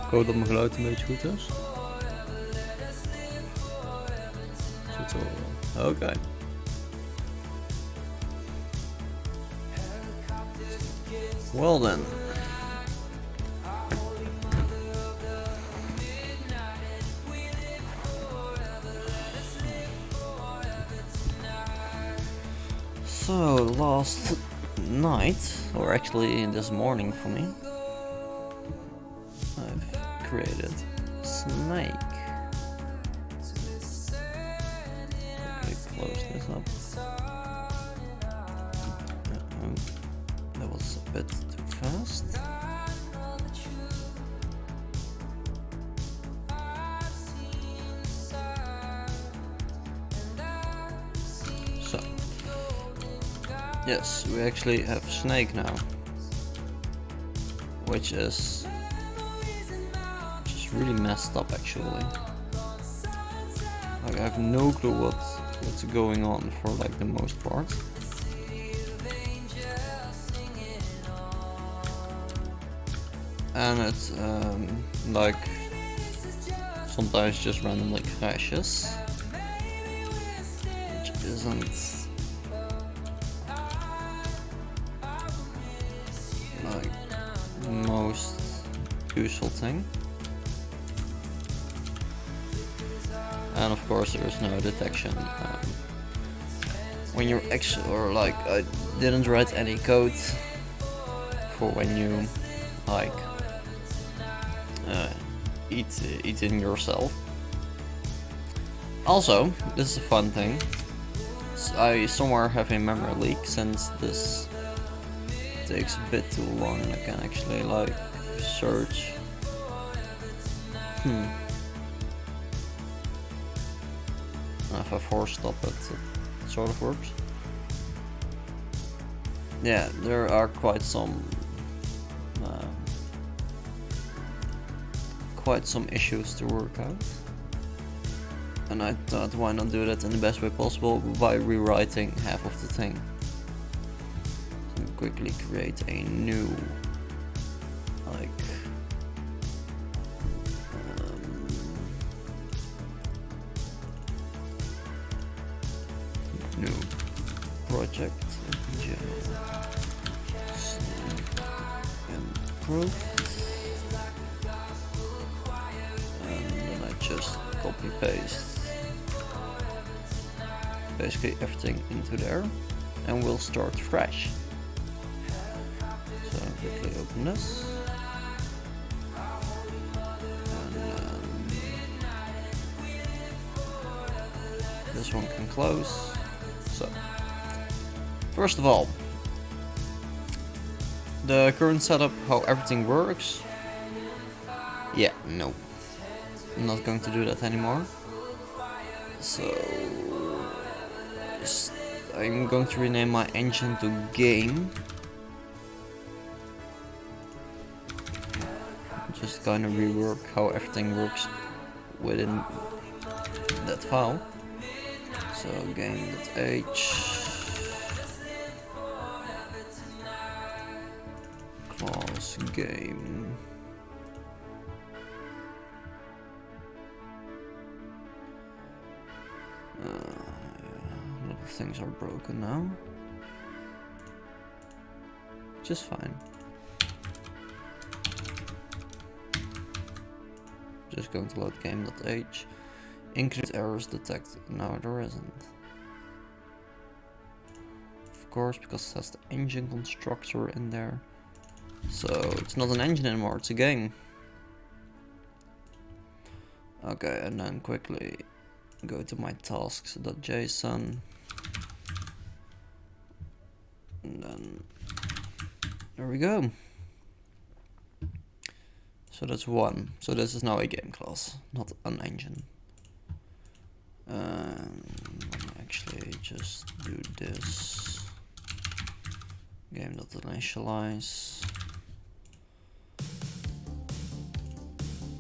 Ik hoop dat mijn geluid een beetje goed is. Zit zo. Oké. Well then. So last night, or actually this morning for me, I've created Snake. Okay, close this up. That was a bit too fast. So, yes, we actually have Snake now, which is just really messed up actually. Like I have no clue what's going on for like the most part. And it's like sometimes just randomly crashes, which isn't like the most useful thing. And of course there is no detection when you're or like I didn't write any code for when you like eating yourself. Also, this is a fun thing. I somewhere have a memory leak since this takes a bit too long and I can actually like search. If I force stop it, it sort of works. Yeah, there are quite some issues to work out, and I thought why not do that in the best way possible by rewriting half of the thing. So quickly create a new like new project improved. Just copy paste basically everything into there and we'll start fresh. So quickly open this and this one can close. So first of all, the current setup, how everything works, yeah, no, I'm not going to do that anymore. So I'm going to rename my engine to game. Just kind of rework how everything works within that file. So game.h class game. A lot of things are broken now, which is fine. Just going to load game.h. Include errors detected. No, there isn't. Of course, because it has the engine constructor in there. So it's not an engine anymore, it's a game. Okay, and then quickly go to my tasks.json, and then there we go. So that's one. So this is now a game class, not an engine. Actually just do this. Game.initialize.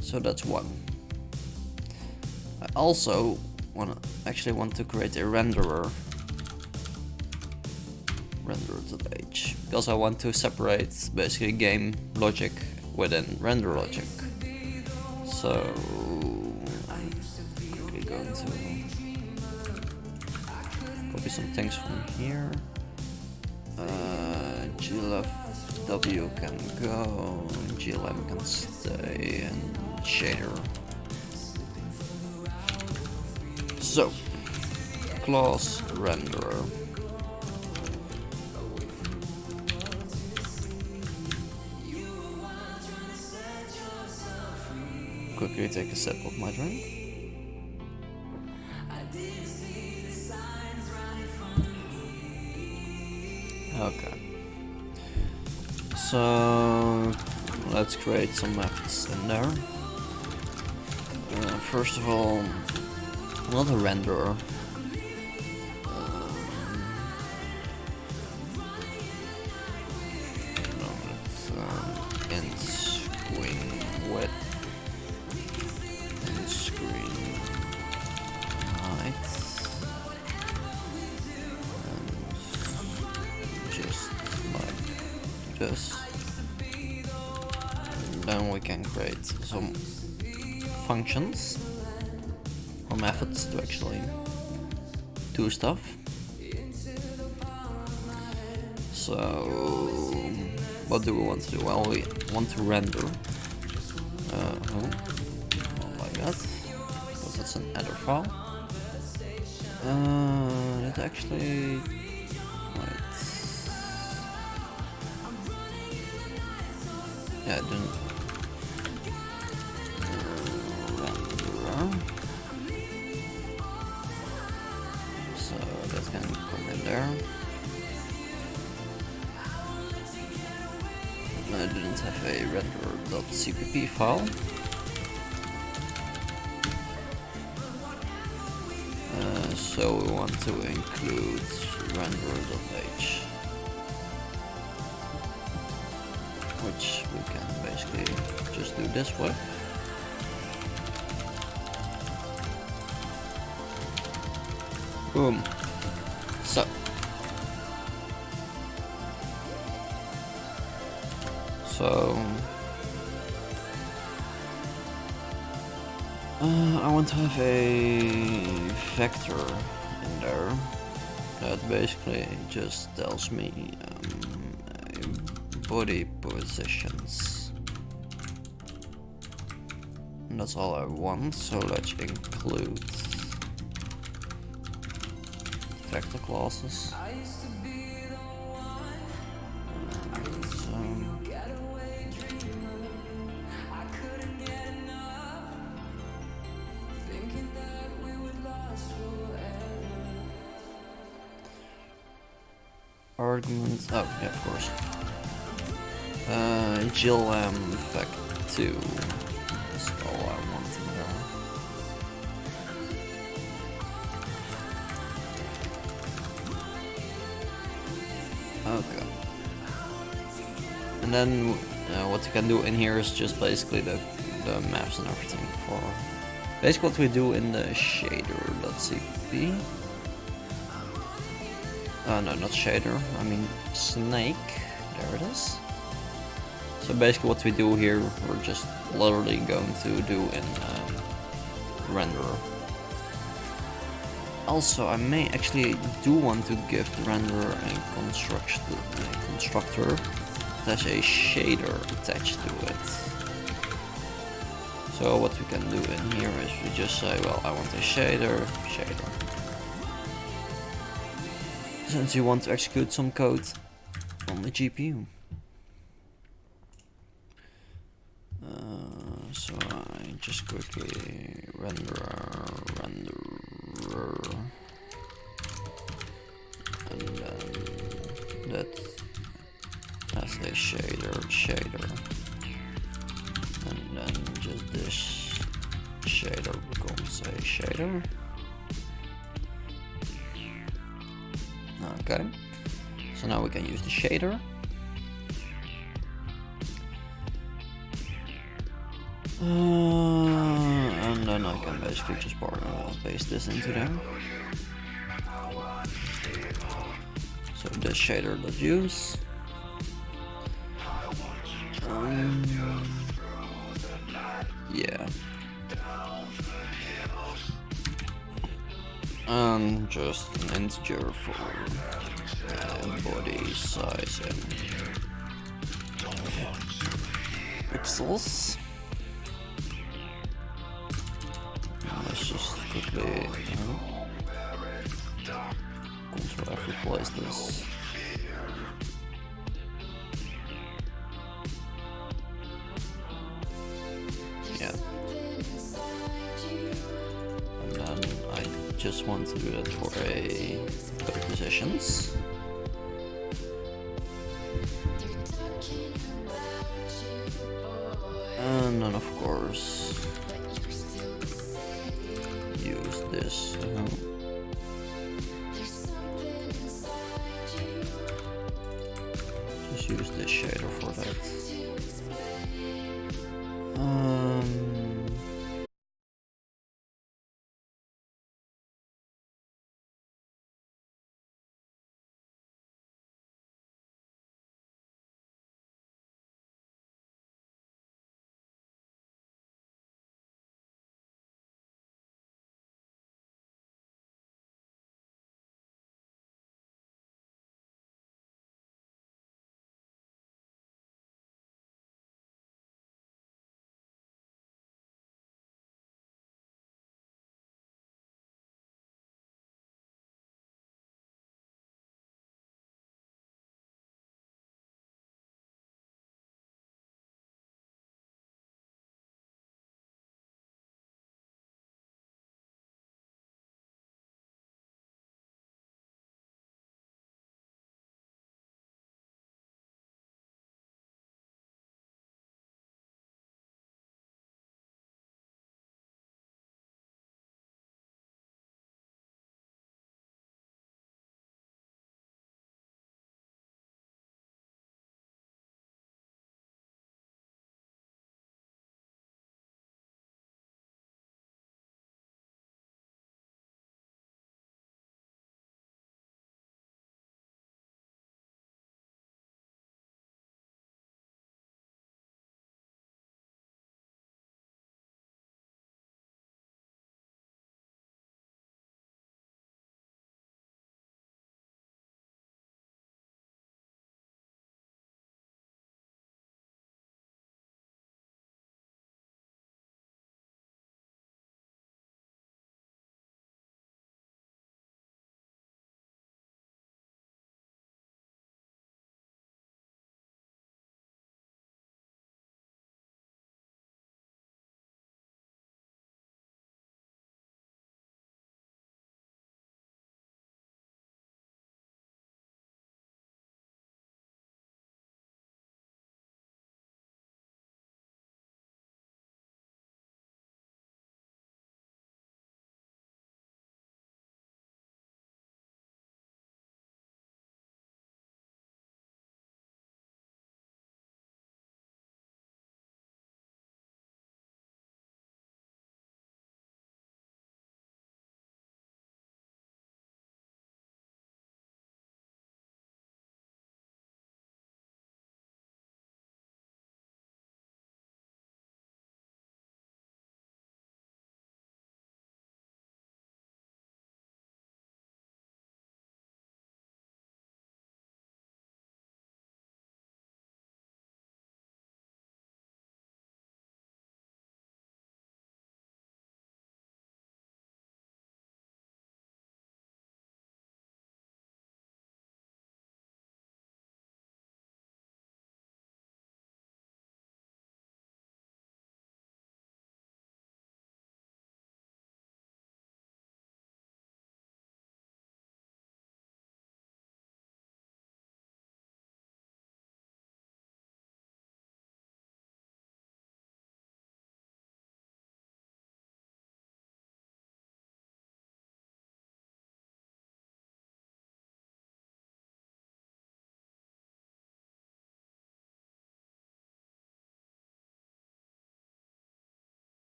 So that's one. I also want to create a renderer. Renderer.h, because I want to separate basically game logic within render logic. So I'm quickly going to copy some things from here. GLFW can go, GLM can stay, and shader. So, class renderer. Quickly take a sip of my drink. Okay. So let's create some methods in there. First of all, not a renderer. Int screen width, int screen height, and just like this. And then we can create some functions or methods to actually do stuff. So what do we want to do? Well, we want to render like that, because it's an header file. It actually, wait, yeah, it didn't renderer, so that can come in there. I didn't have a render.cpp file. So we want to include render.h, which we can basically just do this way. Boom. So. I want to have a vector in there that basically just tells me body positions. And that's all I want, so let's include vector classes. Arguments, oh yeah, of course. GLM fact2, that's all I want in there. Okay. And then what you can do in here is just basically the maps and everything for basically what we do in the shader.cpp. No, not shader, I mean snake, there it is. So basically what we do here, we're just literally going to do in renderer. Also, I may actually do want to give the renderer a constructor that has a shader attached to it. So what we can do in here is we just say, well, I want a shader. Since you want to execute some code on the GPU. So I just quickly renderer, and then that has a shader, and then just this shader becomes a shader. Okay, so now we can use the shader. And then I can basically just paste this into there. So this shader.use. Yeah. And just an integer for body size and pixels. Let's just quickly Ctrl F replace this. Yeah. And then I just want to do that for a code positions. And then of course use this. Just use this shader for that.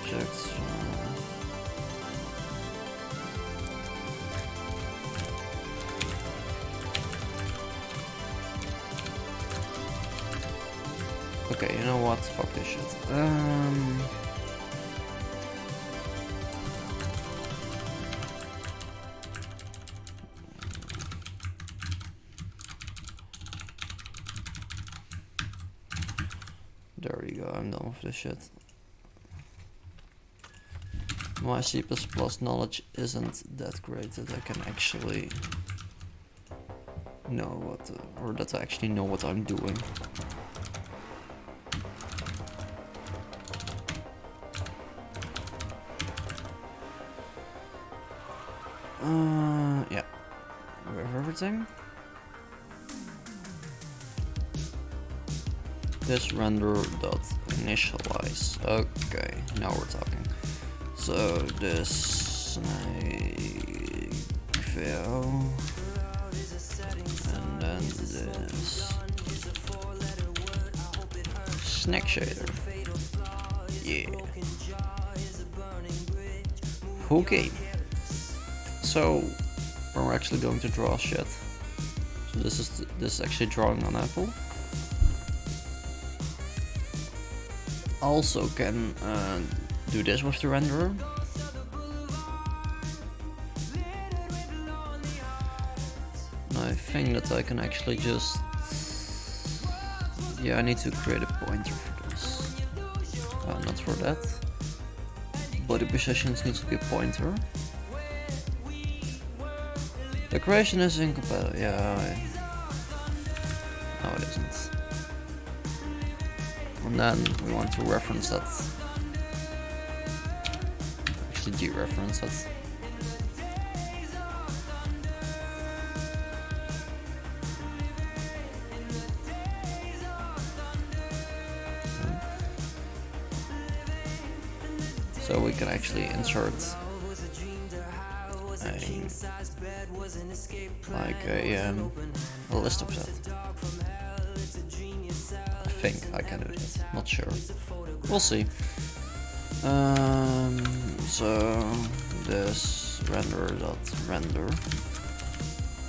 objects. Okay, you know what? Fuck this shit. There we go, I'm done with this shit. My C++ knowledge isn't that great that I can actually know what, or that I actually know what I'm doing. Yeah, we have everything. This render dot initialize. Okay, now we're talking. So this fail, and then this snack shader. Yeah. Okay. So we're actually going to draw shit. So this is actually drawing on Apple. Also can do this with the renderer. And I think that I can actually just... Yeah, I need to create a pointer for this. Not for that. Body positions needs to be a pointer. Decoration is incompatible. Yeah. No, it isn't. And then we want to reference that. Actually dereference that. So we can actually insert a list of that. I think I can do that, not sure. We'll see. So this render.render.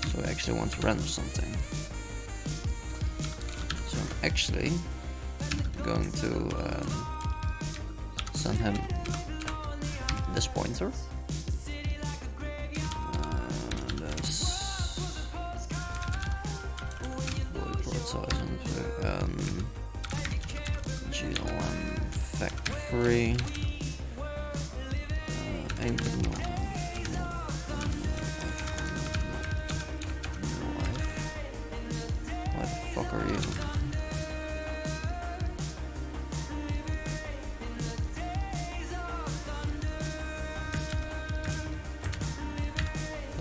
So we actually want to render something. So I'm actually going to send him this pointer. GLM factory Why the fuck are you?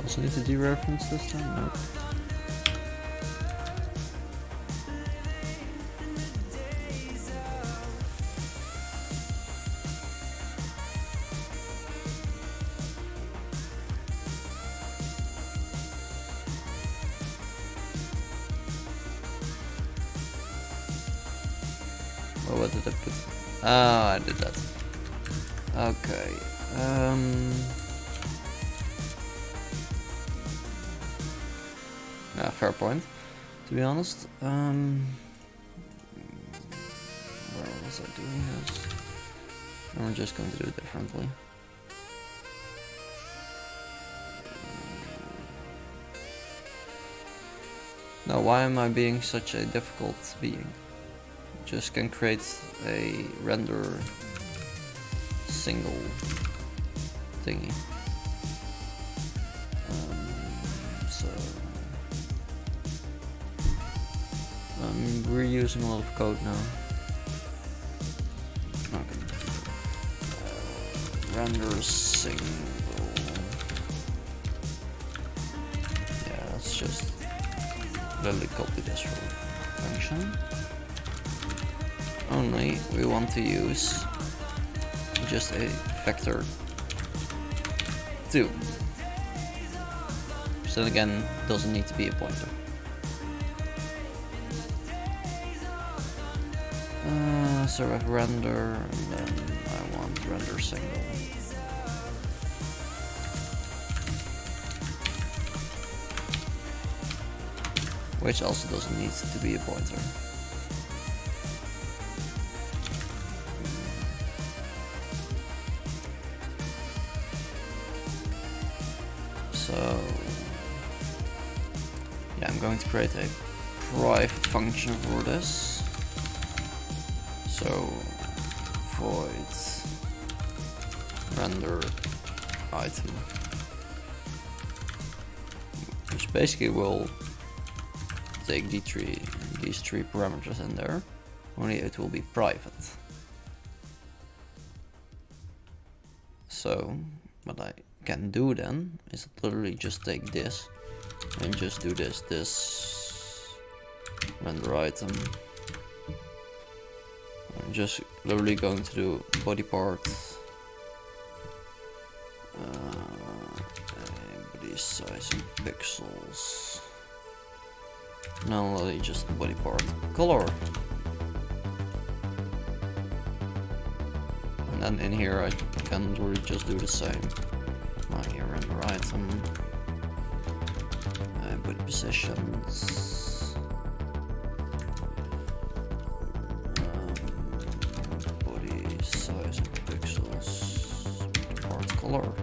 Also need to dereference this time? No. Oh, what did I put? Oh, I did that. Okay. Yeah, fair point, to be honest. Where was I doing this? And we're just going to do it differently. Now, why am I being such a difficult being? Just can create a render single thingy. So we're using a lot of code now. Okay. Render single. Yeah, let's just literally copy this function. Only we want to use just a vector 2. So again, doesn't need to be a pointer. So I have render, and then I want render single. Which also doesn't need to be a pointer. So yeah, I'm going to create a private function for this. So void render item, which basically will take these three parameters in there, only it will be private. So what I can do then is literally just take this and just do this render item. I'm just literally going to do body part, body size in pixels. Now literally just body part color. And then in here I can really just do the same. Here render item, body positions, body size in pixels, part color.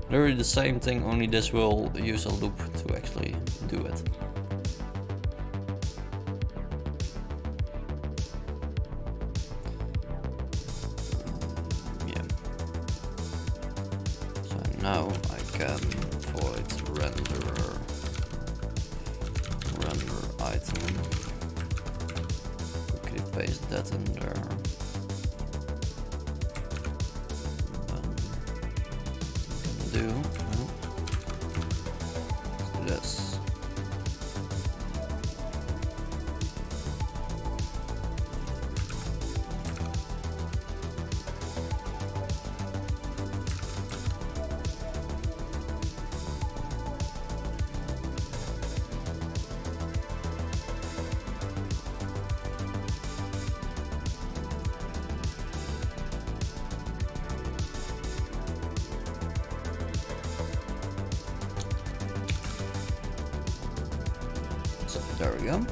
Literally the same thing, only this will use a loop to actually do it. Yeah. So now I can void render item. Okay, paste that in there. Do this. So there we go.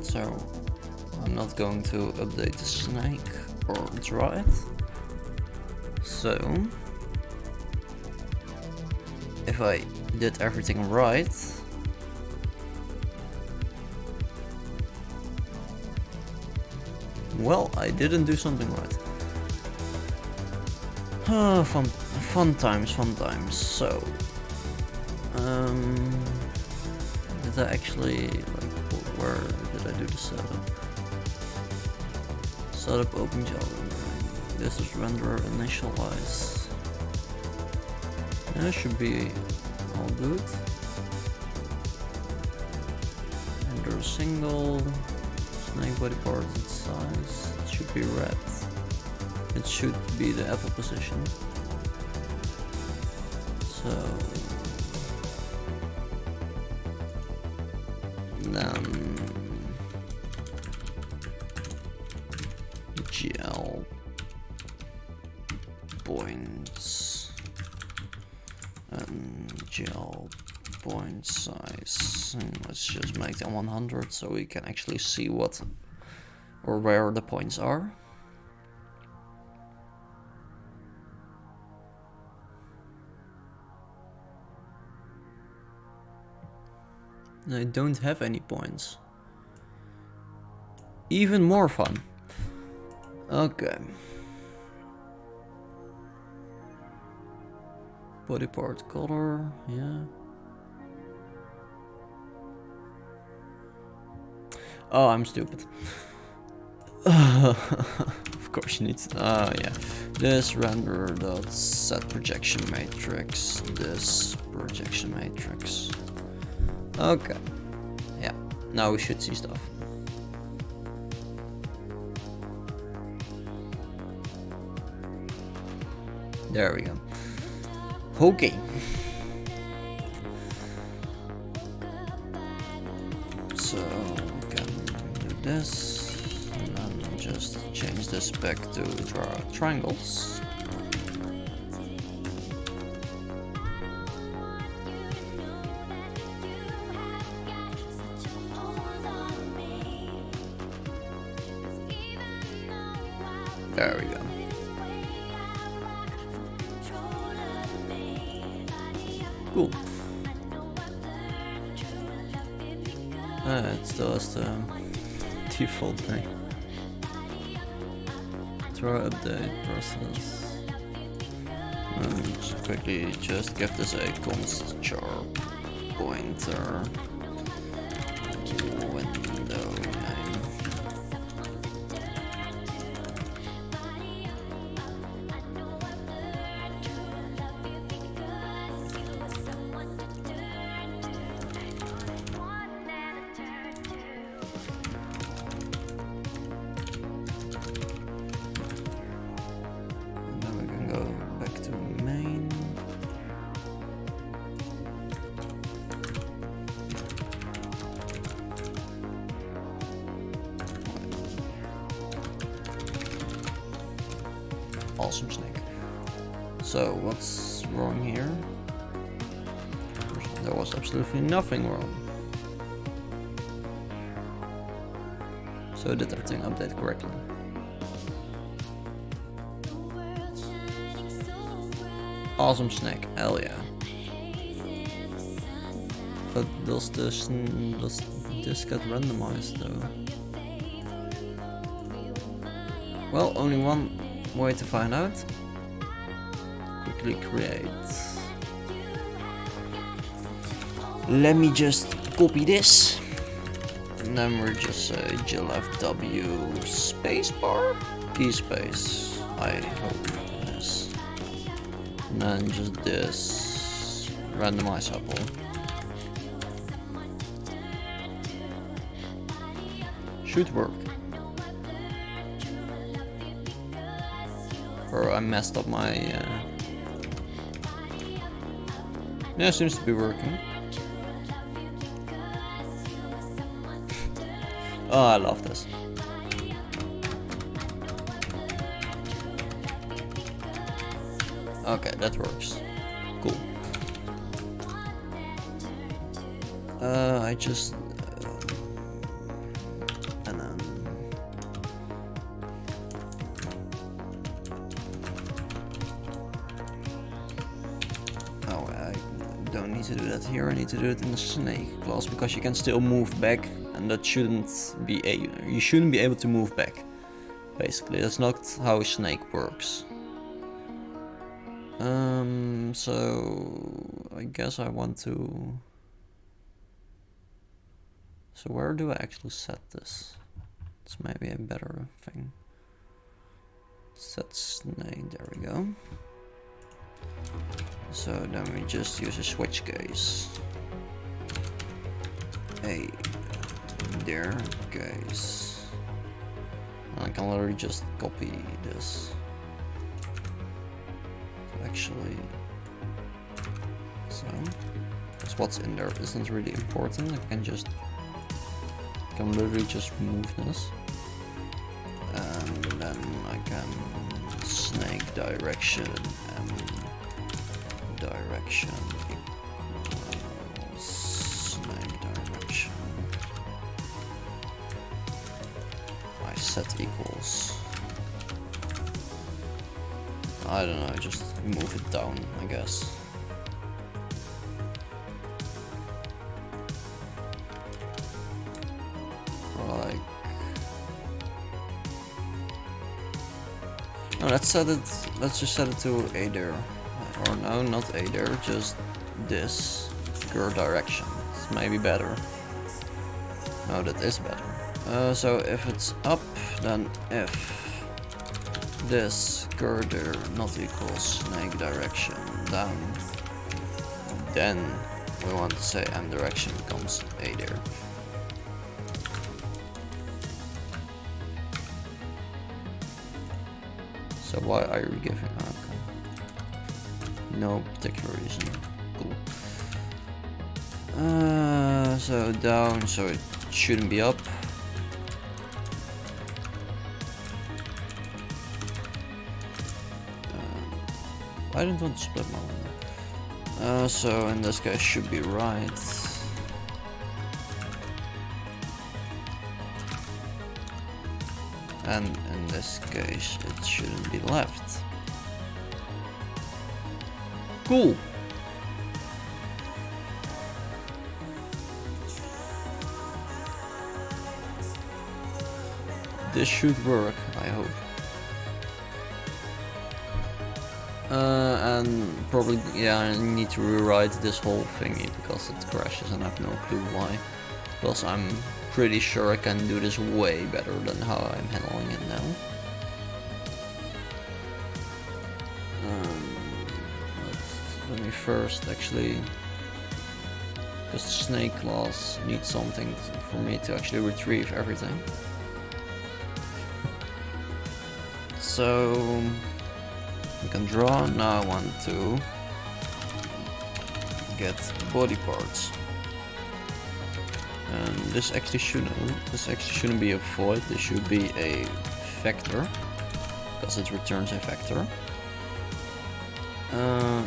So I'm not going to update the snake or draw it. So if I did everything right, well, I didn't do something right. Oh, fun times. So did I actually, where did I do the setup? Setup OpenGL Library. This is render initialize. That should be all good. Render single. Snake body part and size. It should be red. It should be the apple position. So then GL points and GL point size, and let's just make them 100 so we can actually see what or where the points are. I don't have any points. Even more fun. Okay. Body part color, yeah. Oh, I'm stupid. Of course you need to, yeah. This render dot set projection matrix, this projection matrix. Okay. Yeah, now we should see stuff. There we go. Okay. So we can do this and then just change this back to triangles. There we go. Cool. It still has the default thing. Throw update process. And quickly just give this a const char pointer window name. Awesome snake. So what's wrong here? There was absolutely nothing wrong. So did everything update correctly? Awesome snake, hell yeah. But does this get randomized though? Well, only one way to find out. Quickly create. Let me just copy this. And then we're just say glfw spacebar key space. I hope yes. And then just this randomize apple. Should work. Or I messed up my yeah, seems to be working. Oh, I love this. Okay, that works. Cool. I just and then I don't need to do that here. I need to do it in the snake class because you can still move back, and that shouldn't be you shouldn't be able to move back. Basically, that's not how a snake works. So I guess I want to. So where do I actually set this? It's maybe a better thing. Set snake. There we go. So then we just use a switch case. Hey, there case. And I can literally just copy this. Actually, so that's what's in there isn't really important. I can literally just move this, and then I can snake direction and direction equals snake direction. I set equals. I don't know, just move it down, I guess. Like, no, let's just set it to a there. Or no, not A there, just this girl direction. It's maybe better. No, that is better. So if it's up, then if this girder not equals snake direction down, then we want to say M direction becomes A there. So why are you giving? Okay. No particular reason. Cool. So down, so it shouldn't be up. I don't want to split my window. So in this case should be right. And in this case it shouldn't be left. Cool. This should work, I hope. And probably, yeah, I need to rewrite this whole thingy because it crashes and I have no clue why. Plus I'm pretty sure I can do this way better than how I'm handling it now. Let me first actually, because the snake class needs something for me to actually retrieve everything. So we can draw. Now I want to get body parts. And this actually shouldn't be a void. This should be a vector because it returns a vector.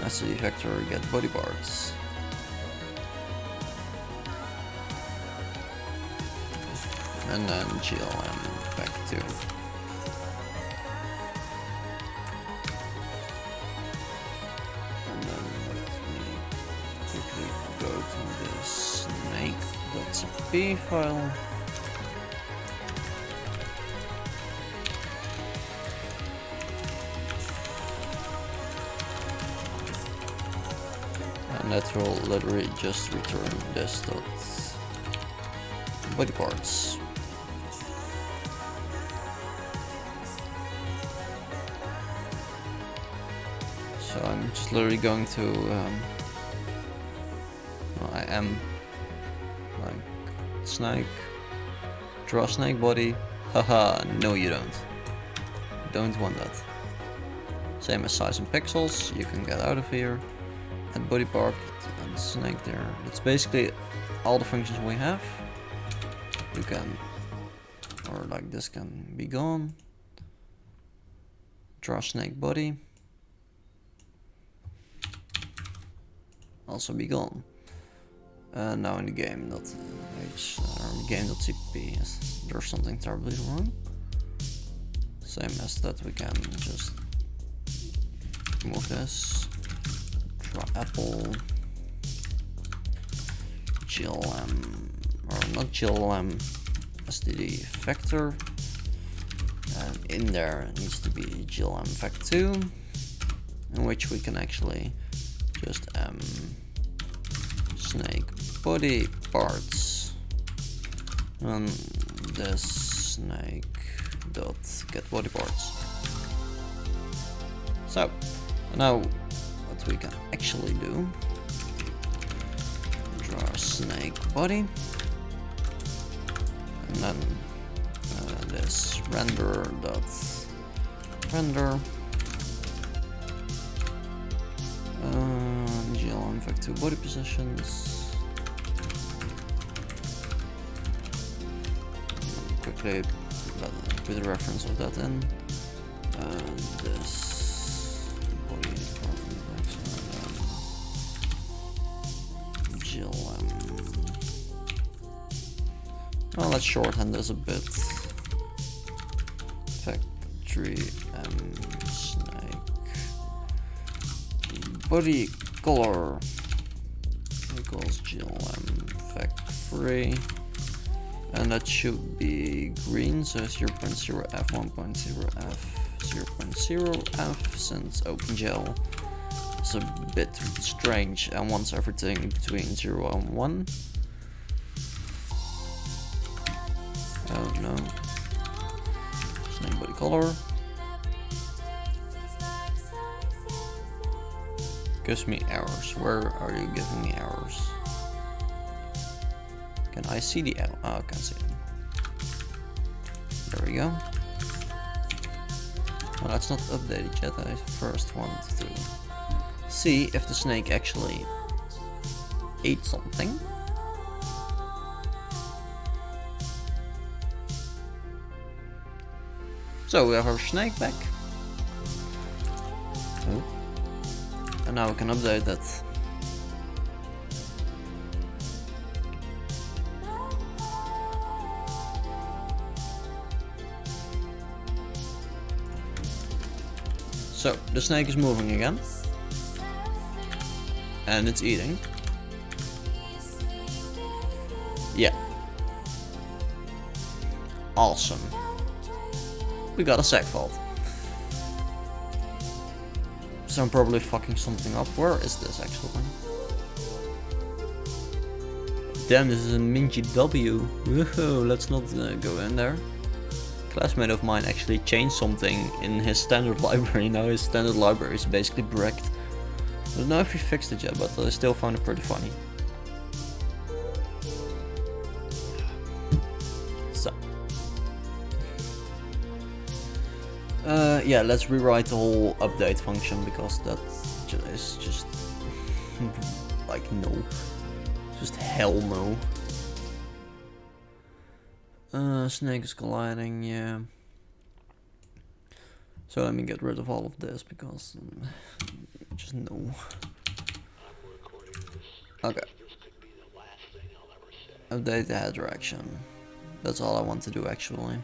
As a vector, get body parts. And then GLM back to. And then let me quickly go to the snake.cp file. And that will literally just return this dot body parts. So I'm just literally going to well, I am like snake, draw snake body. Haha, no you don't want that. Same as size and pixels, you can get out of here. And body part and snake there. That's basically all the functions we have. You can, or like this can be gone. Draw snake body. Also be gone. Now in the game.cp, yes, there's something terribly wrong. Same as that, we can just move this. Draw apple, GLM, or not GLM, std vector, and in there needs to be GLM vec2, in which we can actually just snake body parts, and this snake dot get body parts. So now we can actually do, draw a snake body, and then this render dot render GLM vec2 body positions. Quickly put a reference of that in, and this body well, let's shorthand this a bit. Factory snake body color equals GLM vec3, and that should be green, so 0.0f, 1.0f, 0.0f, since OpenGL is a bit strange and wants everything between 0 and 1. Oh no. Snake body color. Gives me errors. Where are you giving me errors? Can I see the error? Oh, I can't see them. There we go. Well, that's not updated yet. I first want to see if the snake actually ate something. So we have our snake back. Oh. And now we can update that. So the snake is moving again. And it's eating. Yeah. Awesome. We got a seg fault. So I'm probably fucking something up. Where is this actually? Damn, this is a Mingy W. Woohoo, let's not go in there. Classmate of mine actually changed something in his standard library. Now his standard library is basically bricked. I don't know if he fixed it yet, but I still found it pretty funny. So. Yeah, let's rewrite the whole update function because that is just like no. Just hell no. Snake is colliding, yeah. So let me get rid of all of this because just no. Okay. Update the head direction. That's all I want to do actually.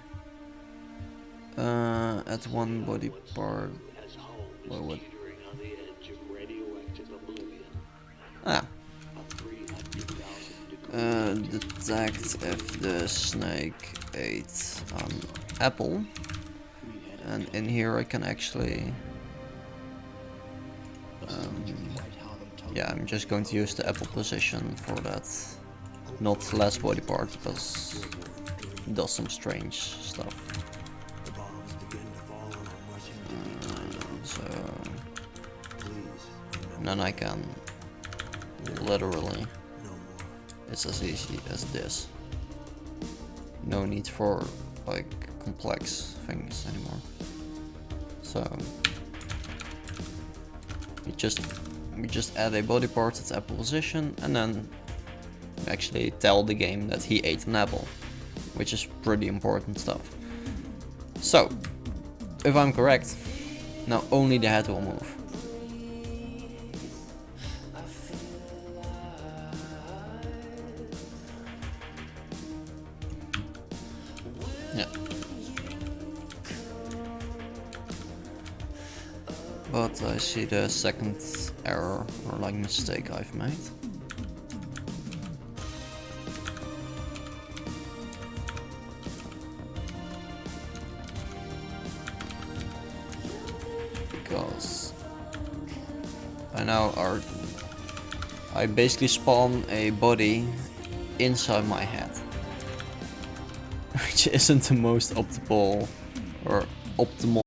Add one body part. What? Ah. Detect if the snake ate an apple. And in here I can actually... yeah, I'm just going to use the apple position for that. Not last body part because it does some strange stuff. So... and then I can literally... it's as easy as this. No need for like complex things anymore. So we just add a body part at apple position and then actually tell the game that he ate an apple, which is pretty important stuff. So if I'm correct, now only the head will move. Yeah. But I see the second error or like mistake I've made. Because I basically spawn a body inside my head. Which isn't the most optimal or optimal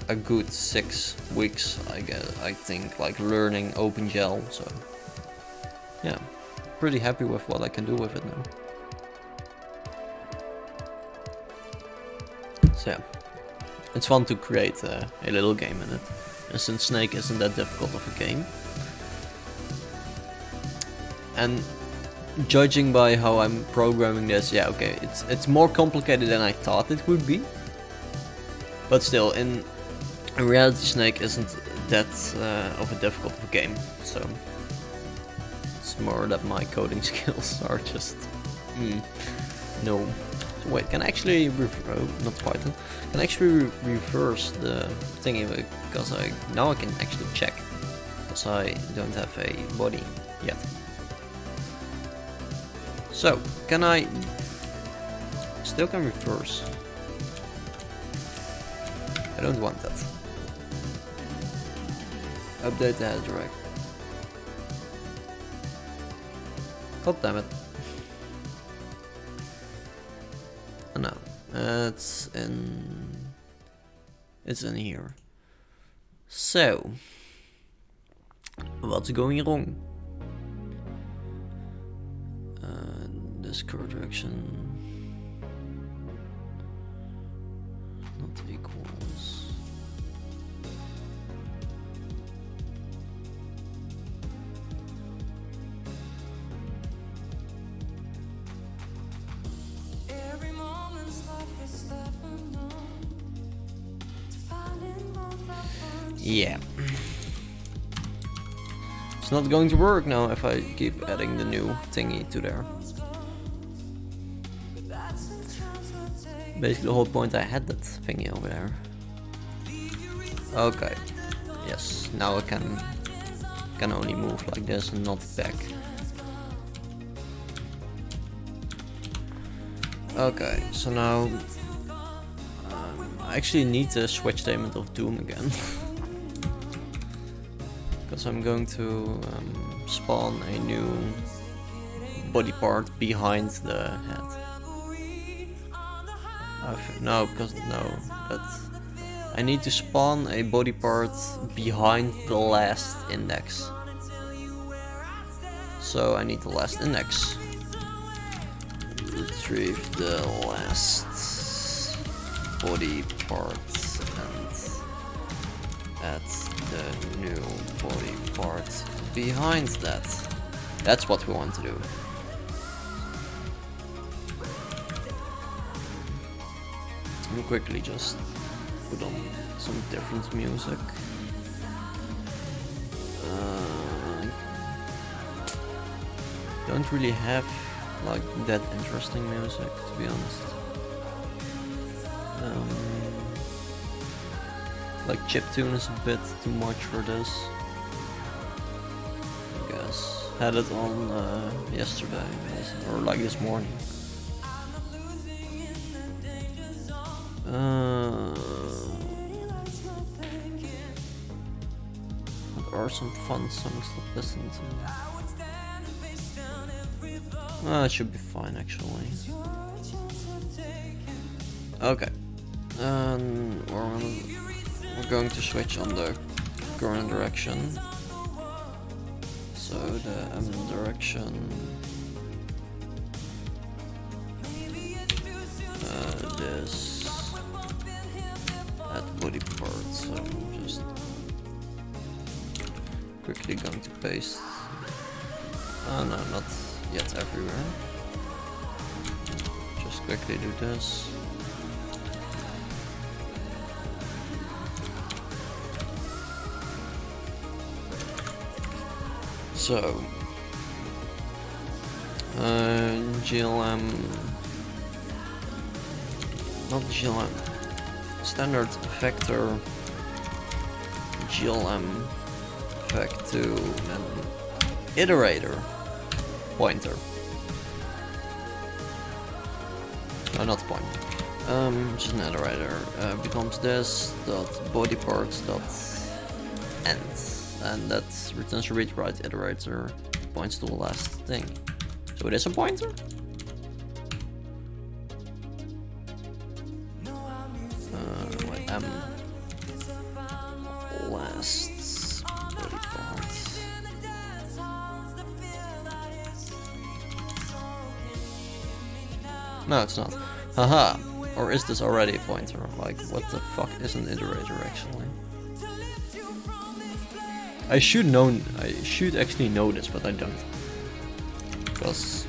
a good 6 weeks, I think, like learning OpenGL. So yeah, pretty happy with what I can do with it now. So yeah, it's fun to create a little game in it. And since Snake isn't that difficult of a game, and judging by how I'm programming this, yeah, okay, it's more complicated than I thought it would be. But still, in reality, Snake isn't that of a difficult of a game. So it's more that my coding skills are just no. So wait, can I actually not Python? Can I actually reverse the thingy, because now I can actually check, because I don't have a body yet. So can I still can reverse? I don't want that. Update the head direct. God damn it. Oh, no, it's in here. So what's going wrong? This curve direction not equals. Yeah. It's not going to work now if I keep adding the new thingy to there. Basically the whole point I had that thingy over there. Okay. Yes, now I can only move like this and not back. Okay, so now I actually need the switch statement of doom again. Because I'm going to spawn a new body part behind the head. No, because I need to spawn a body part behind the last index. So I need the last index. Retrieve the last body part and add the new body part behind that. That's what we want to do. I'll quickly just put on some different music. Don't really have like that interesting music, to be honest. Like chiptune is a bit too much for this, I guess. Had it on yesterday, or like this morning. What are some fun songs to listen to? It should be fine actually. Okay. We're going to switch on the current direction. So the M direction. This at body part. So I'm just quickly going to paste. Oh no, not yet everywhere. Just quickly do this. So GLM, not GLM, standard vector GLM vec to an iterator pointer. No, not pointer. Just an iterator becomes this dot body parts dot end, and that returns a read write iterator points to the last thing. So it is a pointer. Wait, best body parts. No, it's not. Haha. Or is this already a pointer? Like, what the fuck is an iterator actually? I should actually know this, but I don't. Because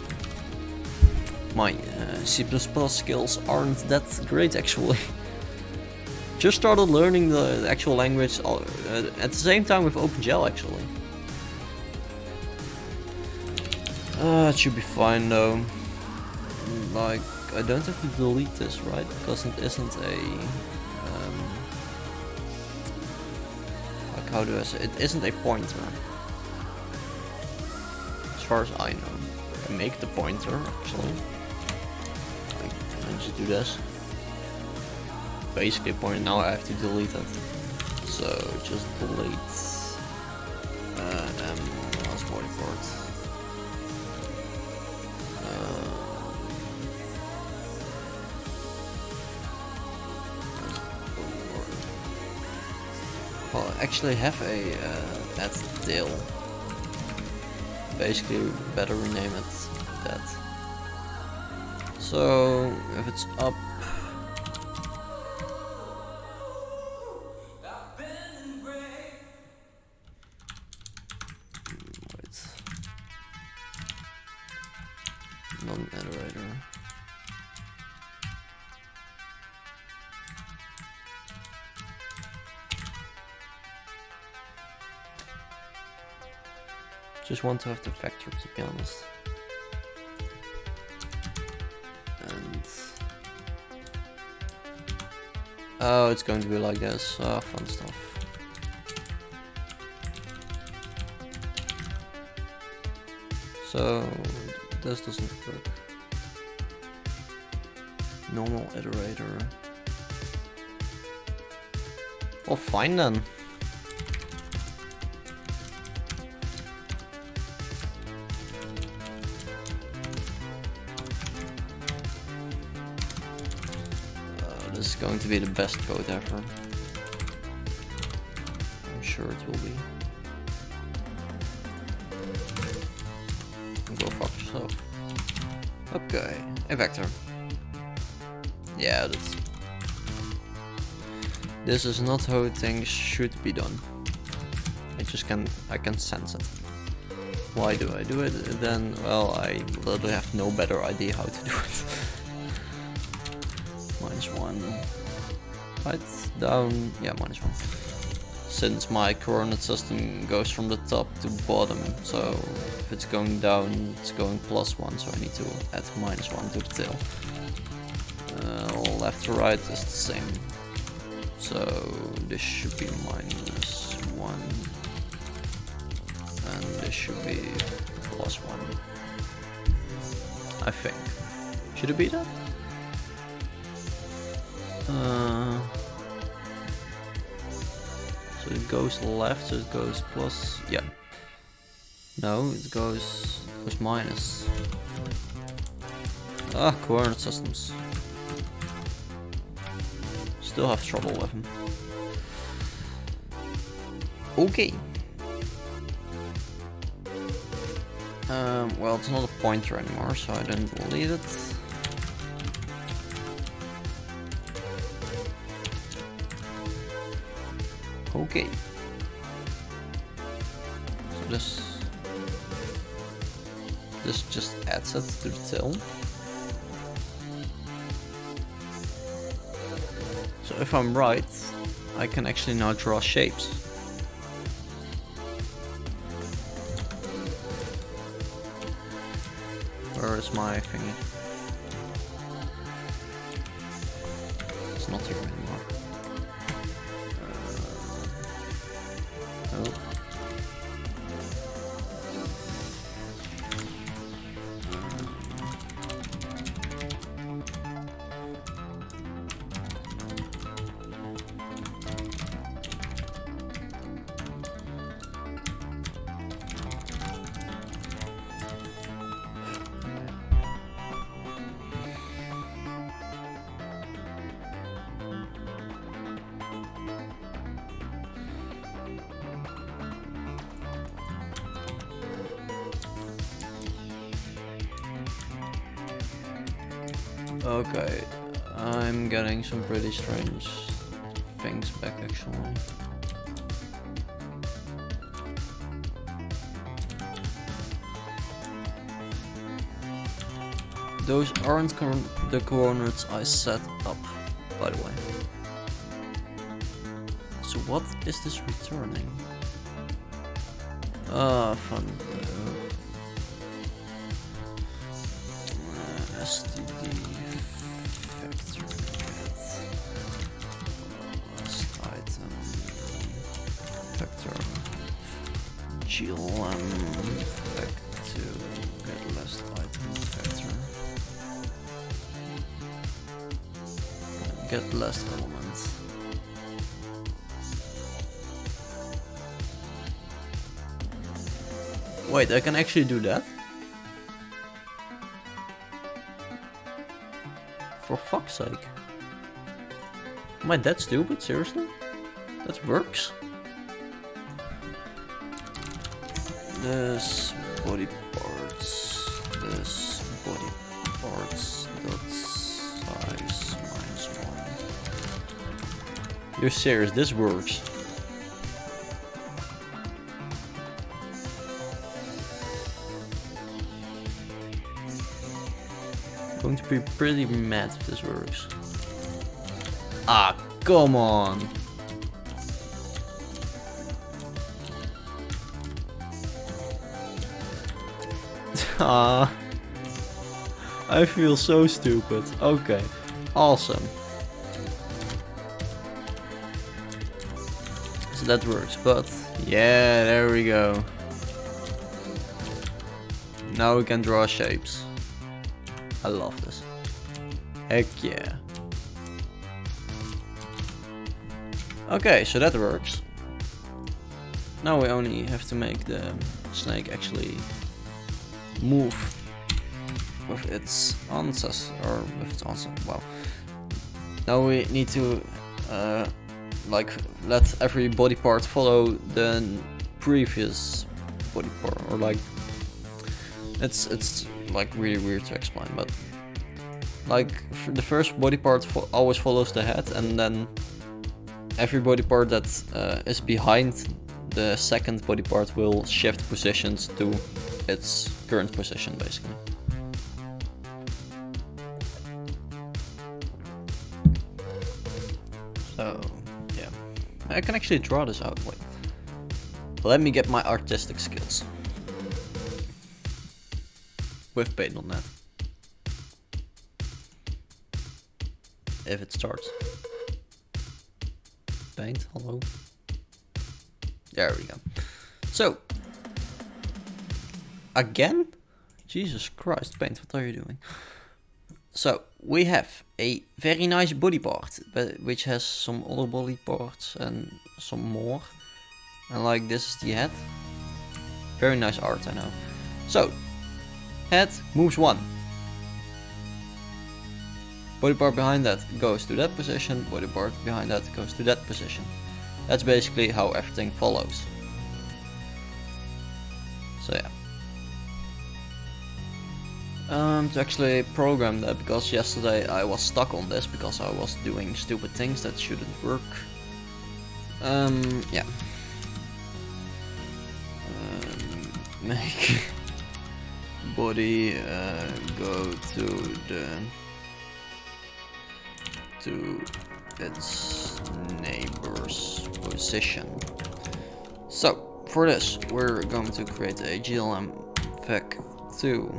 my C++ skills aren't that great actually. Just started learning the actual language at the same time with OpenGL actually. It should be fine though. Like, I don't have to delete this, right? Because it isn't a like, how do I say it? It isn't a pointer. As far as I know. I make the pointer actually. I just do this. Basically a pointer. Now I have to delete it. So just delete last body part. Well, I actually have a that tail. Basically, better rename it that. So if it's up, wait, non-iterator. Just want to have the vector, to be honest. And oh, it's going to be like this. Fun stuff. So this doesn't work. Normal iterator. Well, fine then. This is going to be the best code ever. I'm sure it will be. Go fuck yourself. Okay, a vector. Yeah, this is not how things should be done. I can sense it. Why do I do it? Then, well, I literally have no better idea how to do it. -1. Right, down, yeah, -1. Since my coordinate system goes from the top to bottom, so if it's going down, it's going +1, so I need to add -1 to the tail. Left to right is the same. So this should be -1. And this should be +1. I think. Should it be that? So it goes left, so it goes plus, yeah. No, it goes minus. Coordinate systems. Still have trouble with them. Okay. Well, it's not a pointer anymore, so I don't delete it. Okay. So this just adds it to the tail. So if I'm right, I can actually now draw shapes. Where is my thingy? It's not here anymore. Oh. Okay, I'm getting some pretty strange things back actually. Those aren't the coordinates I set up, by the way. So what is this returning? Fun. STD factor last item factor GLM factor get last item factor get last element. Wait, I can actually do that? For fuck's sake. Am I that stupid? Seriously? That works? This body parts. This body parts. Dot size -1. You're serious? This works? Going to be pretty mad if this works. Ah, come on! Ah, I feel so stupid. Okay, awesome. So that works, but yeah, there we go. Now we can draw shapes. I love this. Heck yeah. Okay, so that works. Now we only have to make the snake actually move with its ancestor, or with its ancestor. Well, now we need to like let every body part follow the previous body part, or like it's like really weird to explain, but like the first body part always follows the head, and then every body part that is behind the second body part will shift positions to its current position, basically. So yeah, I can actually draw this out. Wait, let me get my artistic skills with Paint.net. If it starts. Paint, hello. There we go. So, again? Jesus Christ, Paint, what are you doing? So, we have a very nice body part, but which has some other body parts and some more. And like, this is the head. Very nice art, I know. So, head moves 1. Body part behind that goes to that position, body part behind that goes to that position. That's basically how everything follows. So yeah. To actually program that, because yesterday I was stuck on this because I was doing stupid things that shouldn't work. Yeah. Make body go to its neighbor's position. So for this we're going to create a GLM vec2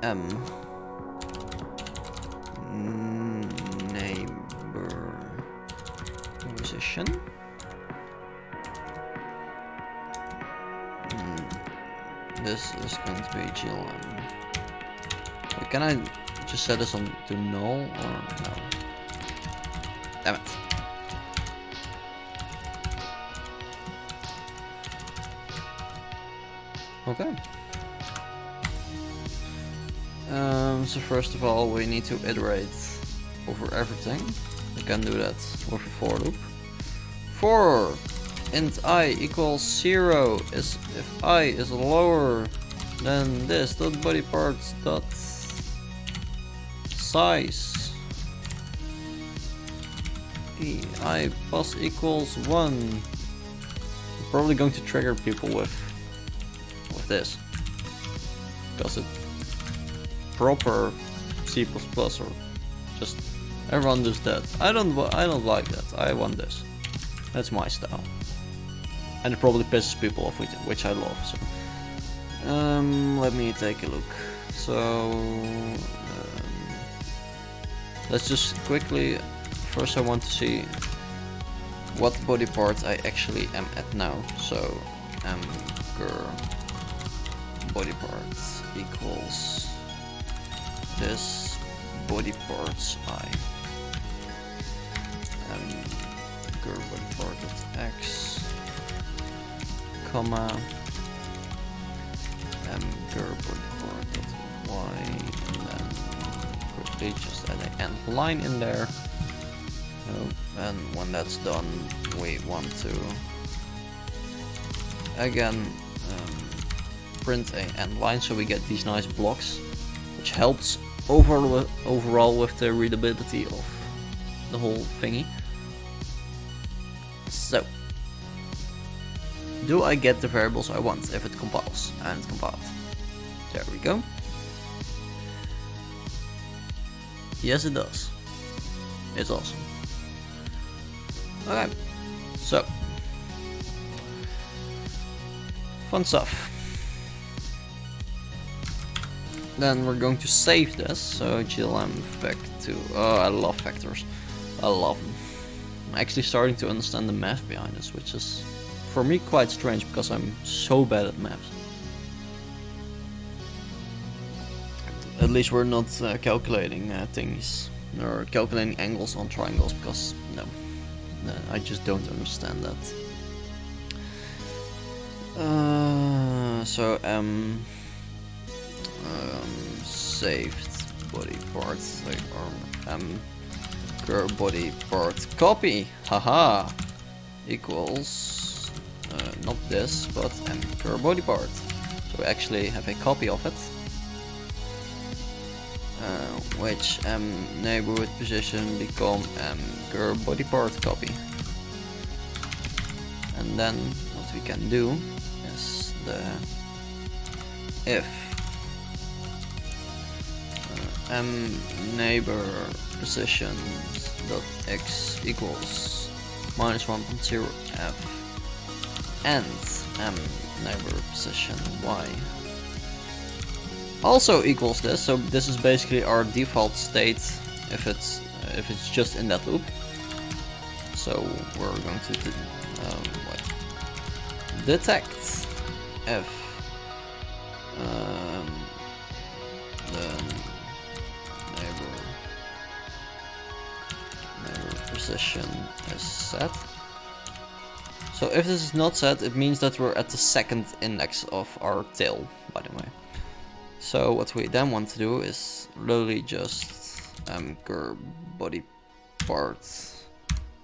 m neighbor position. This is going to be GLM. Wait, can I just set this on to null or no? Damn it. Okay. So first of all we need to iterate over everything. We can do that with a for loop. For int I equals 0 is if I is lower than this dot body parts dot size I plus equals 1. I'm probably going to trigger people with this, because it's proper C++ or just everyone does that. I don't like that. I want this. That's my style, and it probably pisses people off, which I love. So let me take a look. So let's just quickly. First, I want to see what body part I actually am at now. So body parts equals this body parts I body part of x comma body part of y, and then quickly just add an end line in there. And when that's done, we want to again print a end line, so we get these nice blocks, which helps overall with the readability of the whole thingy. So, do I get the variables I want if it compiles? And it compiled. There we go. Yes, it does. It's awesome. Okay, so fun stuff. Then we're going to save this. So glm vec2. Oh, I love vectors. I love them. I'm actually starting to understand the math behind this, which is for me quite strange because I'm so bad at maths. At least we're not calculating things or calculating angles on triangles, because no. I just don't understand that. So saved body parts, like, or body part copy, haha, equals not this, but body part. So we actually have a copy of it, which neighborhood position become body part copy. And then what we can do is the if neighbor position dot x equals -1.0f and neighbor position y also equals this. So this is basically our default state if it's just in that loop. So we're going to detect if the neighbor position is set. So if this is not set, it means that we're at the second index of our tail, by the way. So what we then want to do is literally just body parts,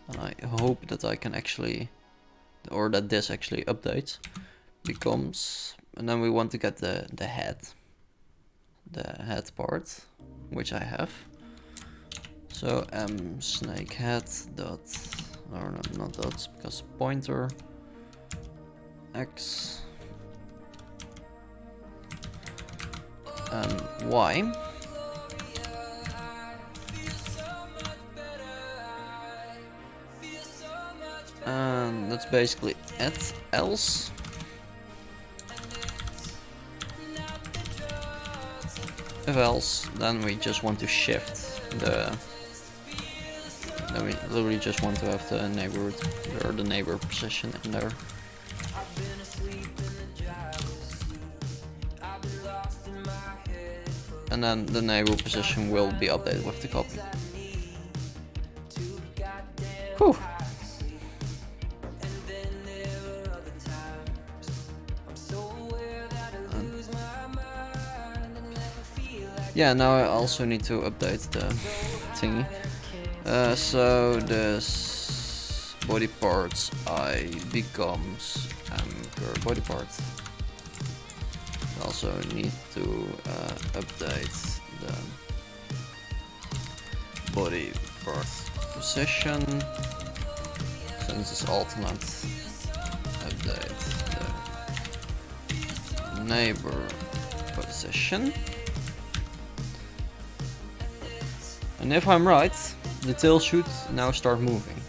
and I hope that I can actually, or that this actually updates, becomes, and then we want to get the head part, which I have. So snake head dot, or no, not dots, because pointer x y. And that's basically it. Else if else, then we just want to shift then we literally just want to have the neighborhood or the neighbor position in there. And then the neighbor position will be updated with the copy. Whew. Yeah, now I also need to update the thingy. So this body parts I becomes body part. Also need to update body birth position. Since it's alternate, update the neighbor position. And if I'm right, the tail should now start moving.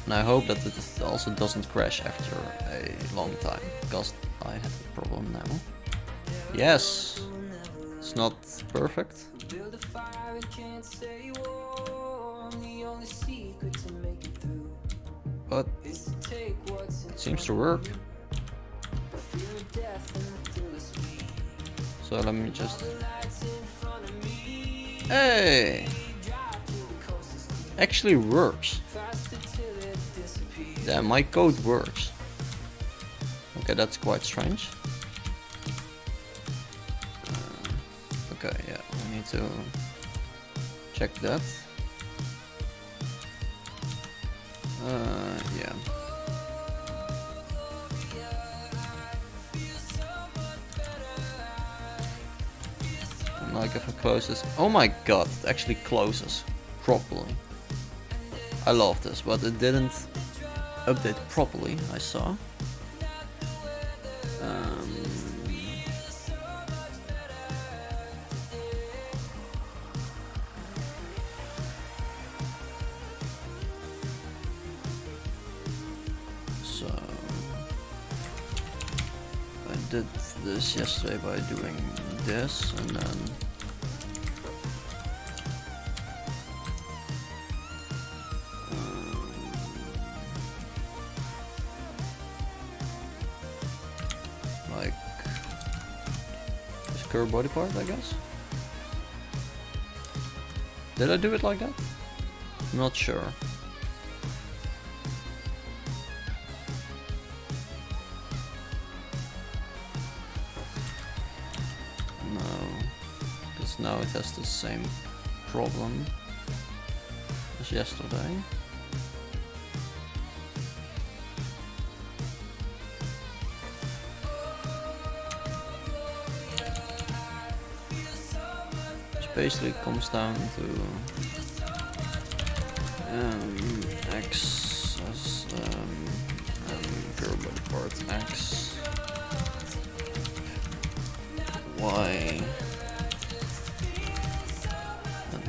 And I hope that it also doesn't crash after a long time, because I have a problem now. Yes, it's not perfect. But it seems to work. So let me just... Hey! Actually works. Yeah, my code works. Okay, that's quite strange. Okay, yeah, I need to check that. Yeah. And like if I close this, oh my god, it actually closes properly. I love this, but it didn't update properly, I saw. So I did this yesterday by doing this, and then like this curved body part, I guess. Did I do it like that? I'm not sure. Now it has the same problem as yesterday. Which basically comes down to x as curve body part x, y.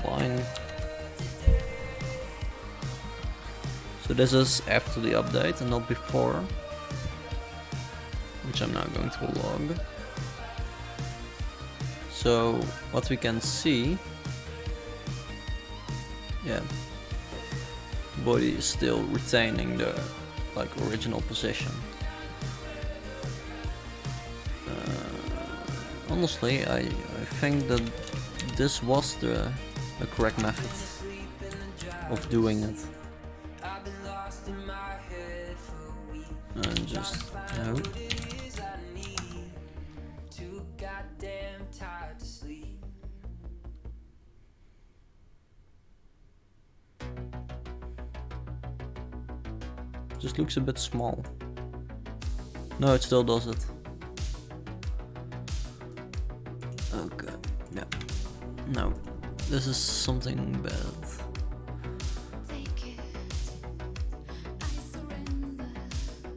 Line. So this is after the update and not before, which I'm now going to log. So what we can see, yeah, body is still retaining the like original position. Honestly, I think that this was the correct method of doing it. And just just looks a bit small. No, it still does it. Okay, yeah. No. This is something bad.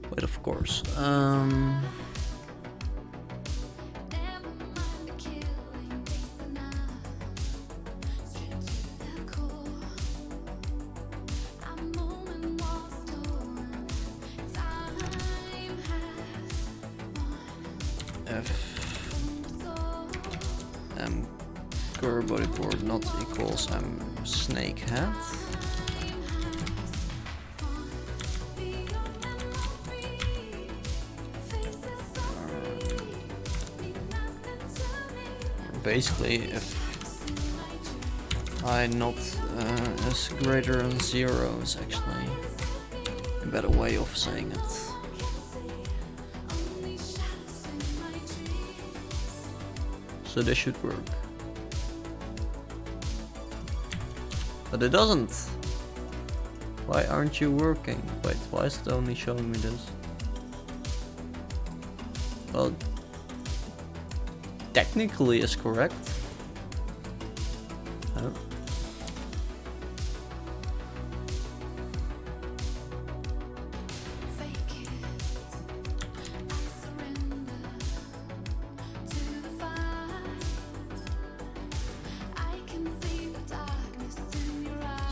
Wait, of course. Curve body board not equals snake head. Basically, if I not is greater than 0 is actually a better way of saying it. So this should work. But it doesn't. Why aren't you working? Wait, why is it only showing me this? Well, technically is correct.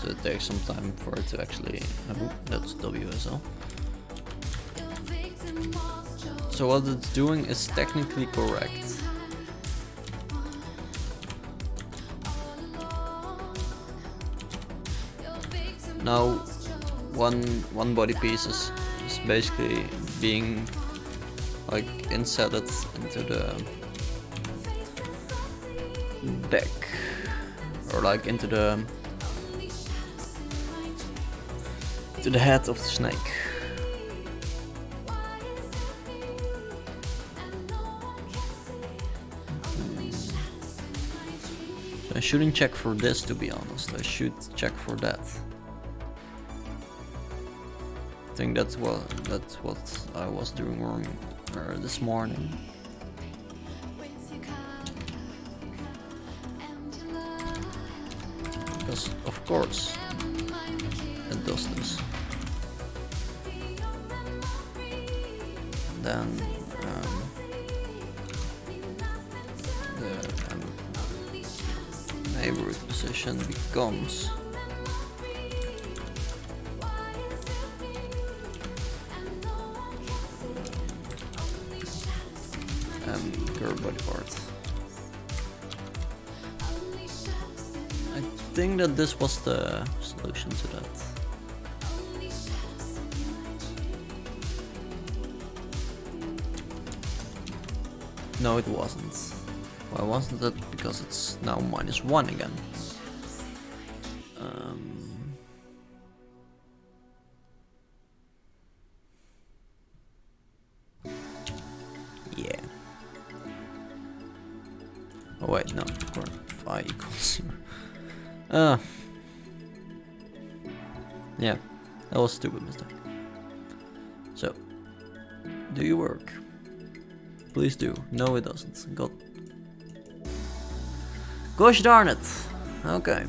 so it takes some time for it to actually. Oh, that's WSL. So what it's doing is technically correct. Now, one body piece is basically being like inserted into the deck, or like into the head of the snake. So I shouldn't check for this, to be honest. I should check for that. I think that's what I was doing wrong this morning. Because of course it does this. Then the neighborhood position becomes curve body part. I think that this was the solution to that. No, it wasn't. Why wasn't it? Because it's now -1 again. Yeah. Oh wait, no, of course, phi equals 0. Yeah, that was a stupid mistake. So, do you work? Please do. No, it doesn't. God. Gosh darn it. Okay.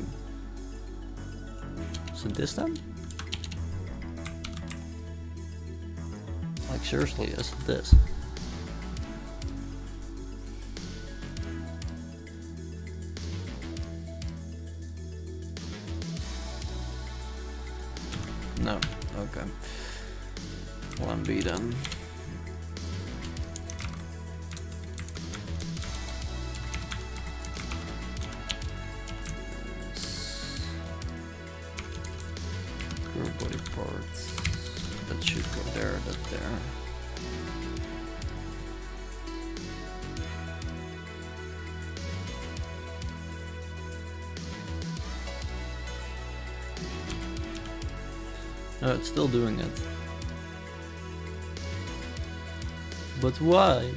So this time? Like seriously, is it this? No. Okay. Plan B then. Body parts that should go there, that there. No, it's still doing it. But why?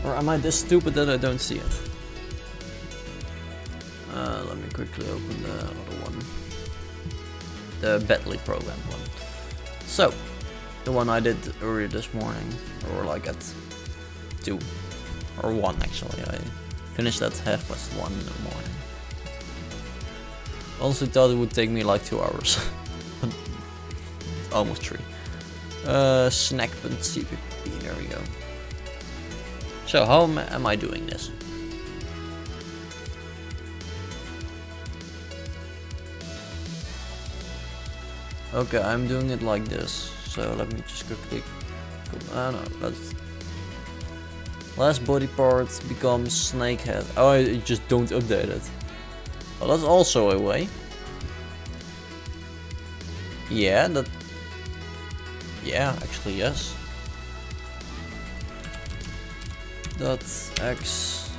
Or am I this stupid that I don't see it? Let me quickly open the other one. The Bentley program one. So, the one I did earlier this morning, or like at 2 or 1 actually. I finished at 1:30 in the morning. Also thought it would take me like 2 hours. Almost 3. Snack.cpp, there we go. So how am I doing this? Okay, I'm doing it like this. So let me just quickly. No, last body part becomes snake head. Oh, I just don't update it. Well, that's also a way. Yeah, that. Yeah, actually yes. That's X.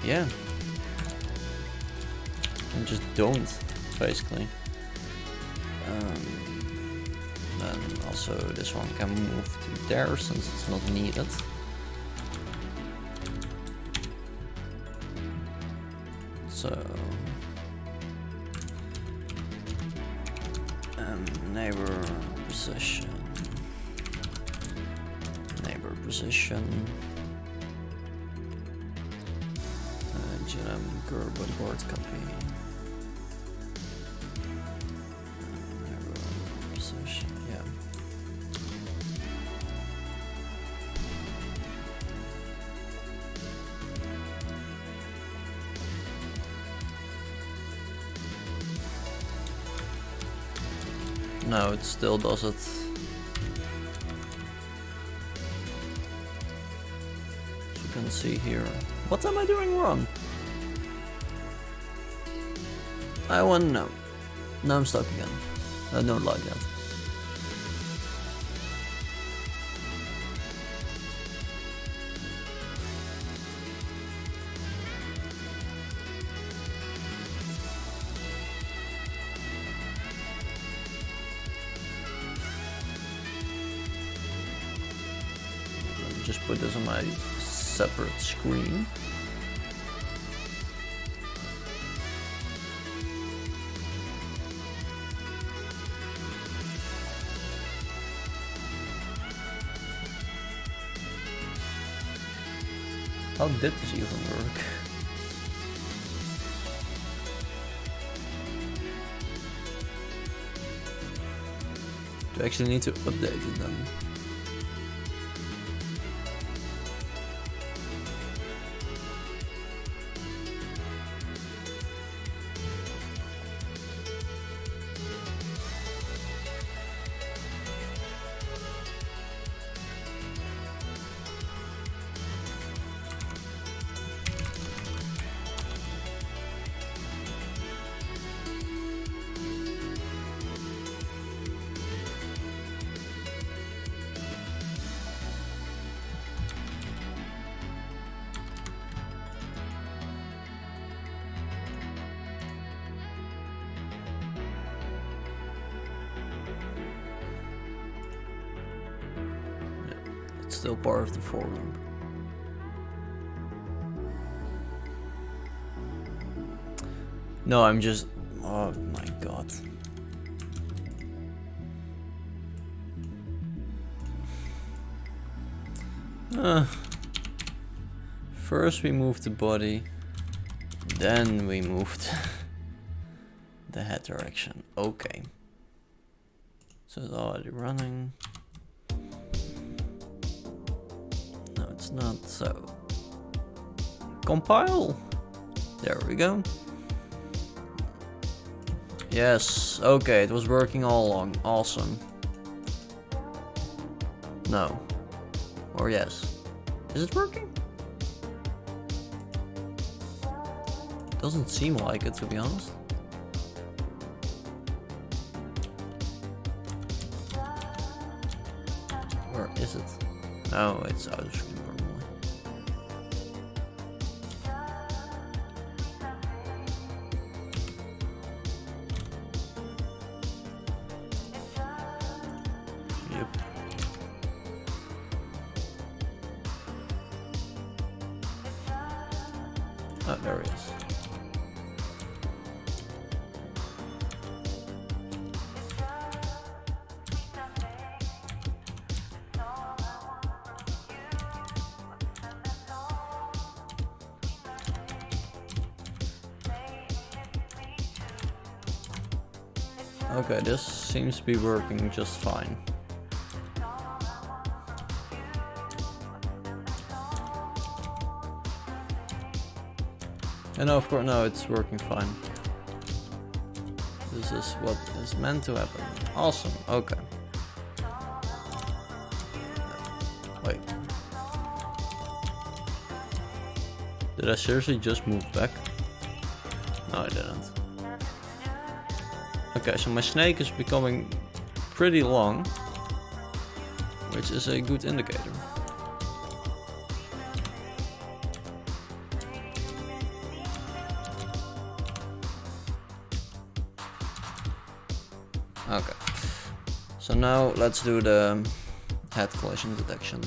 Yeah. And just don't, basically. Then also this one can move to there since it's not needed. So neighbor position, genome curve body board copy. Yeah. No, it still does it. As you can see here. What am I doing wrong? I want to know. Now I'm stuck again. I don't like that. Let me just put this on my separate screen. How did this even work? Do I actually need to update it then? Still part of the for loop. No, I'm just... Oh my god. First we moved the body, then we moved the head direction. Okay. So it's already running. It's not so. Compile. There we go. Yes. Okay, it was working all along. Awesome. No. Or yes. Is it working? Doesn't seem like it, to be honest. Where is it? Oh, it's out of screen. Oh, there it is. Okay, this seems to be working just fine. And no, of course, no, it's working fine. This is what is meant to happen. Awesome, okay. Wait. Did I seriously just move back? No, I didn't. Okay, so my snake is becoming pretty long, which is a good indicator. Okay, so now let's do the head collision detection,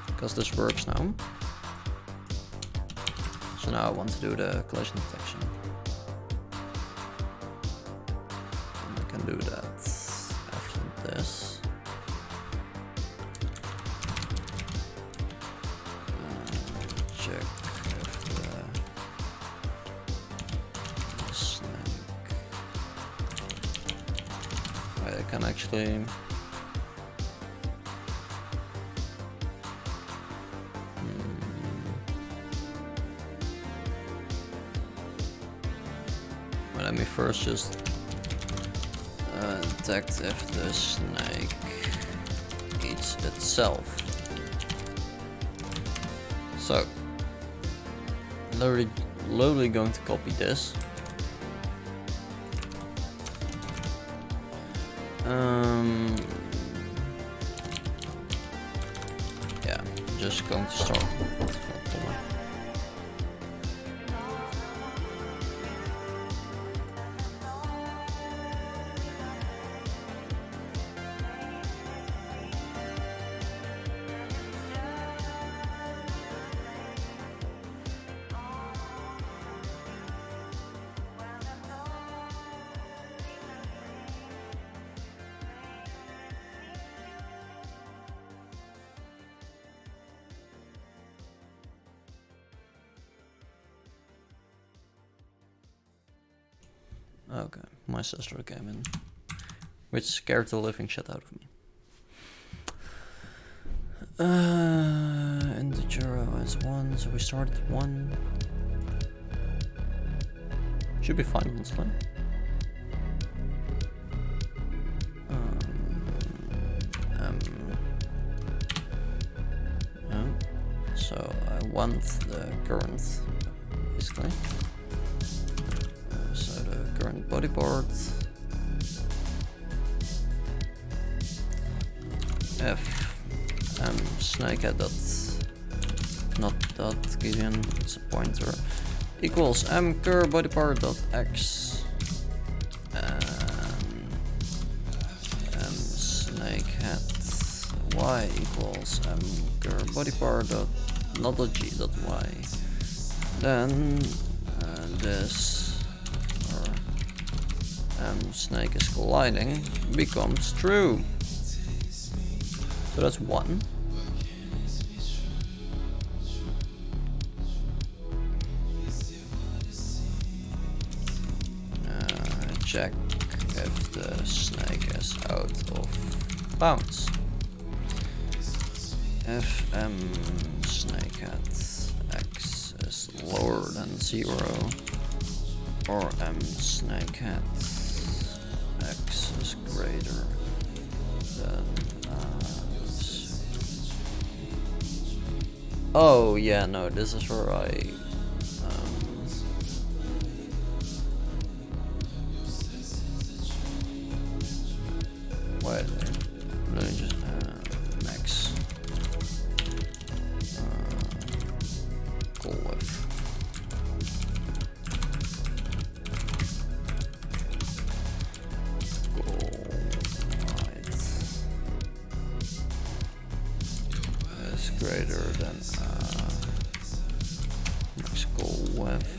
because this works now. So now I want to do the collision detection. And I can do that after this. Check if the snake. Wait, I can actually. Let me first just detect if the snake eats itself. So, literally going to copy this. Yeah, just going to start. Okay, my sister came in, which scared the living shit out of me. Integer as 1, so we start at 1. Should be fine, honestly. Yeah. So I want the current, basically. So the current body part. Snakehead not dot given, it's a pointer, equals cur body part dot x snakehead y equals cur body part dot not dot g dot y. Then this snake is colliding becomes true. So that's 1. Check if the snake is out of bounds. If snakehead x is lower than 0, or snakehead x is greater than oh yeah, no, this is where I wait, let me just max goal width. Goal height is greater than max goal width.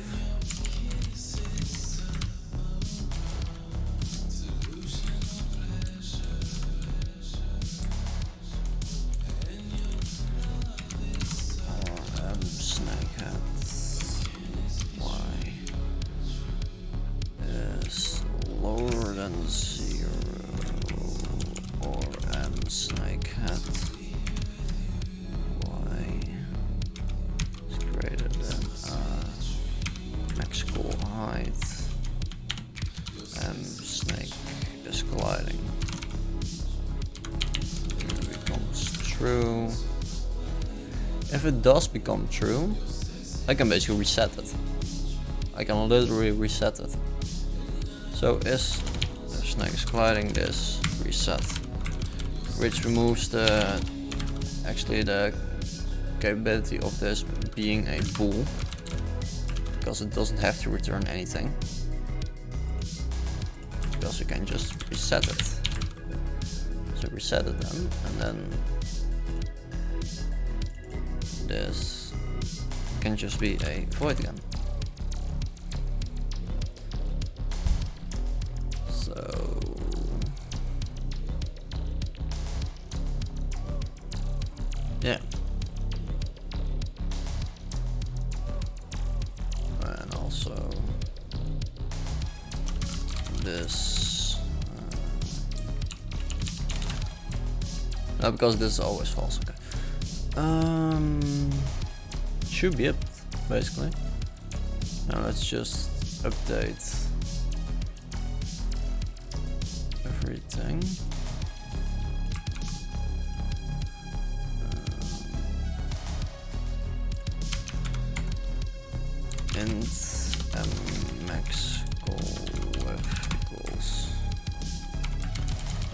True. If it does become true, I can basically reset it. I can literally reset it. So is the snake is colliding, this reset, which removes the capability of this being a bool, because it doesn't have to return anything, because you can just reset it. So reset it then, and then this can just be a void again. So yeah, and also this no, because this is always false. Okay. Should be it, basically. Now let's just update everything. Int max goal width equals,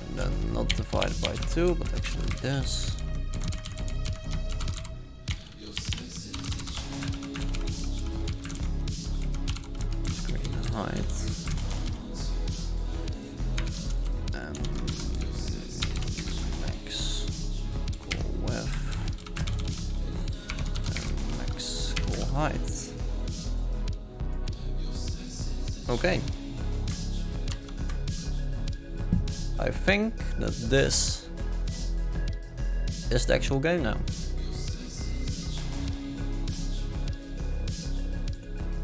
and then not divided by 2, but actually this. Screen height. Max goal width. And max goal height. Okay. I think that this is the actual game now.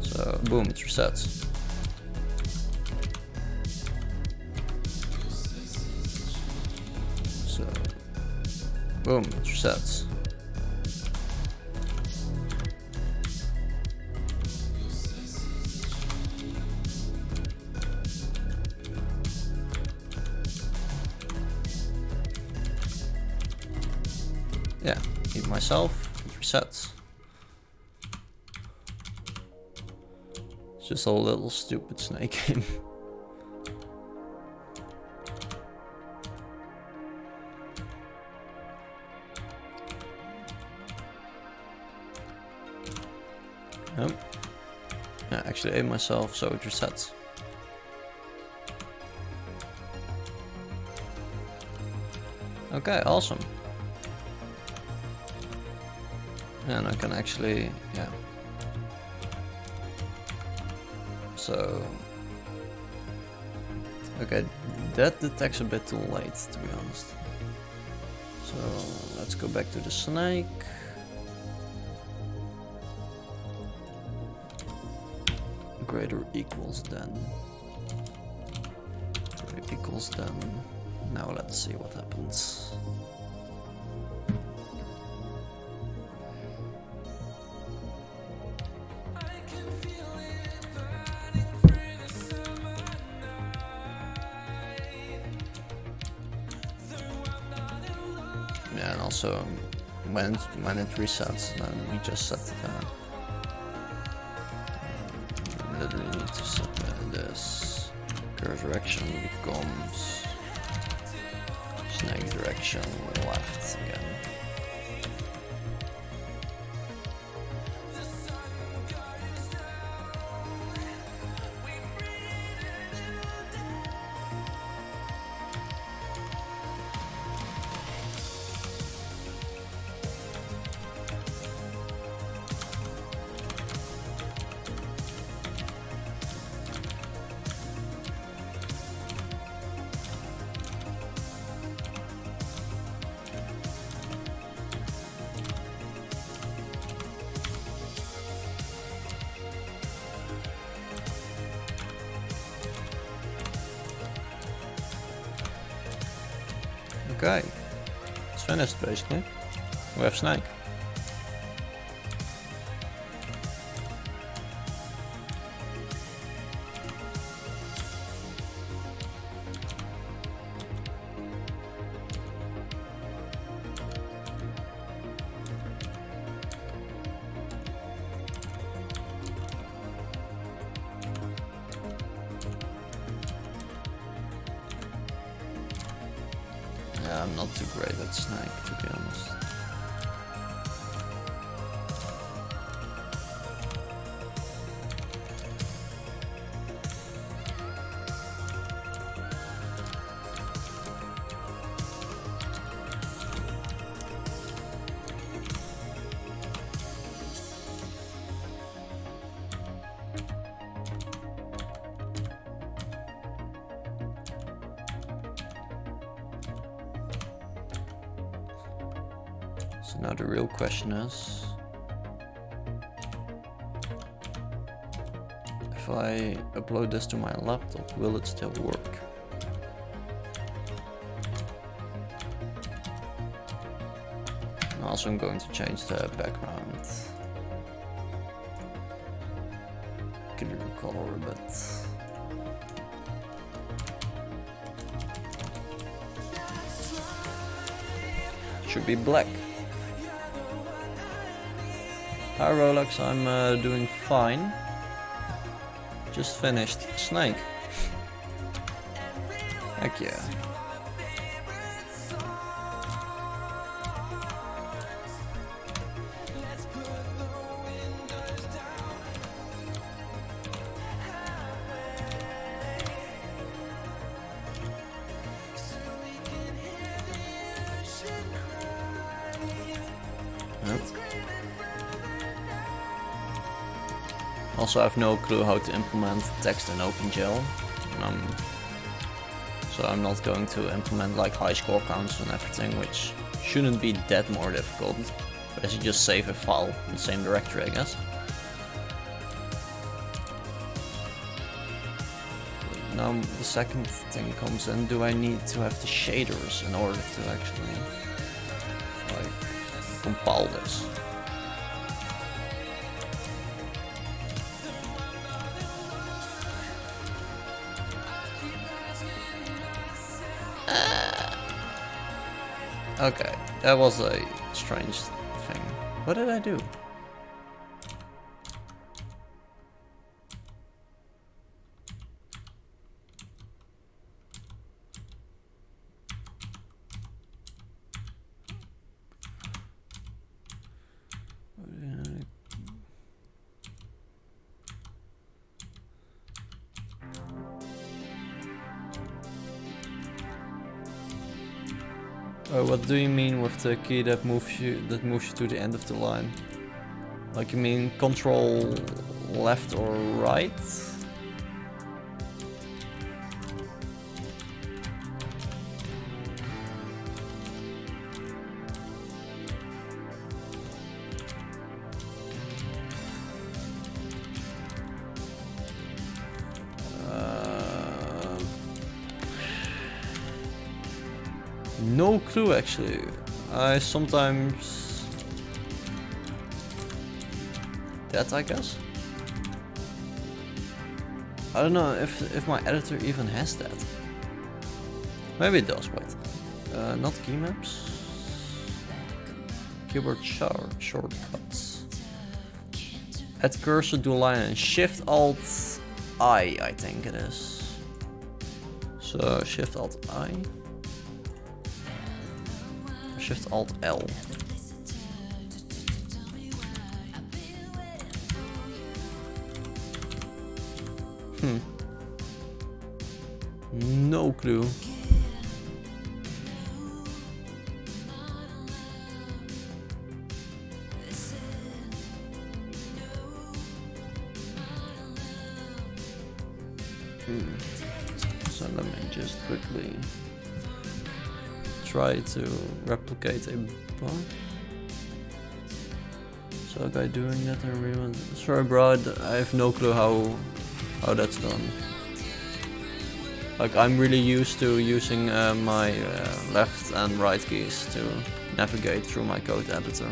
So boom, it resets. So boom, it resets. Yeah, eat myself, it resets. It's just a little stupid snake game. Nope. Yeah, actually ate myself, so it resets. Okay, awesome. And I can actually, yeah. So, okay, that detects a bit too late, to be honest. So, let's go back to the snake. Greater equals than. Greater equals than. Now let's see what happens. Yeah, and also when it resets, then we just set literally need to set this cursor direction becomes snake direction left again. Okay, it's finished basically. We have snake. Yeah, I'm not too great at snake, to be honest. So now the real question is, if I upload this to my laptop, will it still work? And also I'm going to change the background color a bit. should be black. Hi Rolex, I'm doing fine. Just finished Snake. Heck yeah. Also, I have no clue how to implement text in OpenGL, so I'm not going to implement like high score counts and everything, which shouldn't be that more difficult. But I should just save a file in the same directory, I guess. Now the second thing comes in: do I need to have the shaders in order to actually like compile this? Okay, that was a strange thing. What did I do? What do you mean with the key that moves you to the end of the line? Like you mean control left or right? No clue actually. I sometimes... that I guess? I don't know if my editor even has that. Maybe it does, wait. Not key maps. Keyboard shortcuts. Add cursor to line and Shift Alt I think it is. So Shift Alt I. Shift Alt L. No clue. So let me just quickly try to replicate a bug. So a guy doing that in real. Sorry bro, I have no clue how that's done. Like I'm really used to using my left and right keys to navigate through my code editor.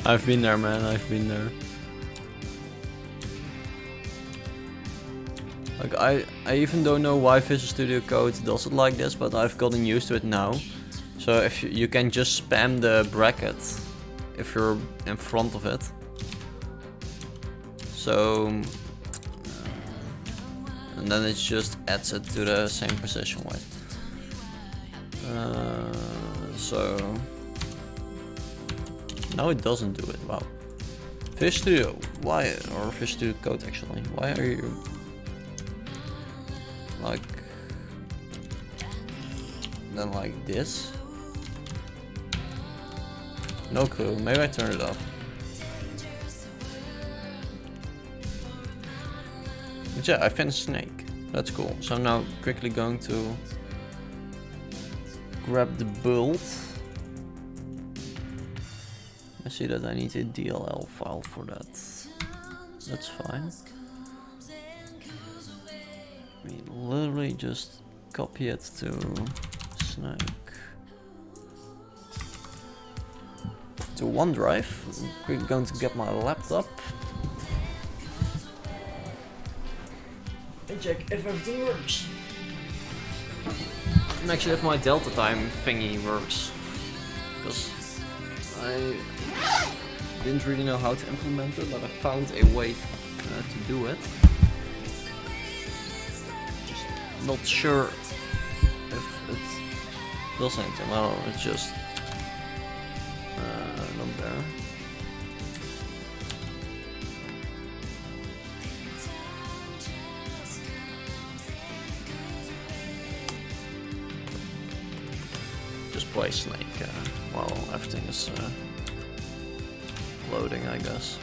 I've been there, man, I've been there. Like I even don't know why Visual Studio Code does it like this, but I've gotten used to it now. So if you can just spam the bracket if you're in front of it. So and then it just adds it to the same position, wait. So now it doesn't do it, wow. Visual Studio, why, or Visual Studio Code actually, why are you like, then like this? No clue, maybe I turned it off. But yeah, I finished Snake, that's cool. So I'm now quickly going to grab the build. I see that I need a DLL file for that. That's fine. I mean, literally just copy it to Snag to OneDrive. I'm going to get my laptop and check if everything works. And actually if my delta time thingy works, because I didn't really know how to implement it, but I found a way to do it. Just not sure if it does anything. Well, it's just not there. Just play Snake while everything is loading, I guess.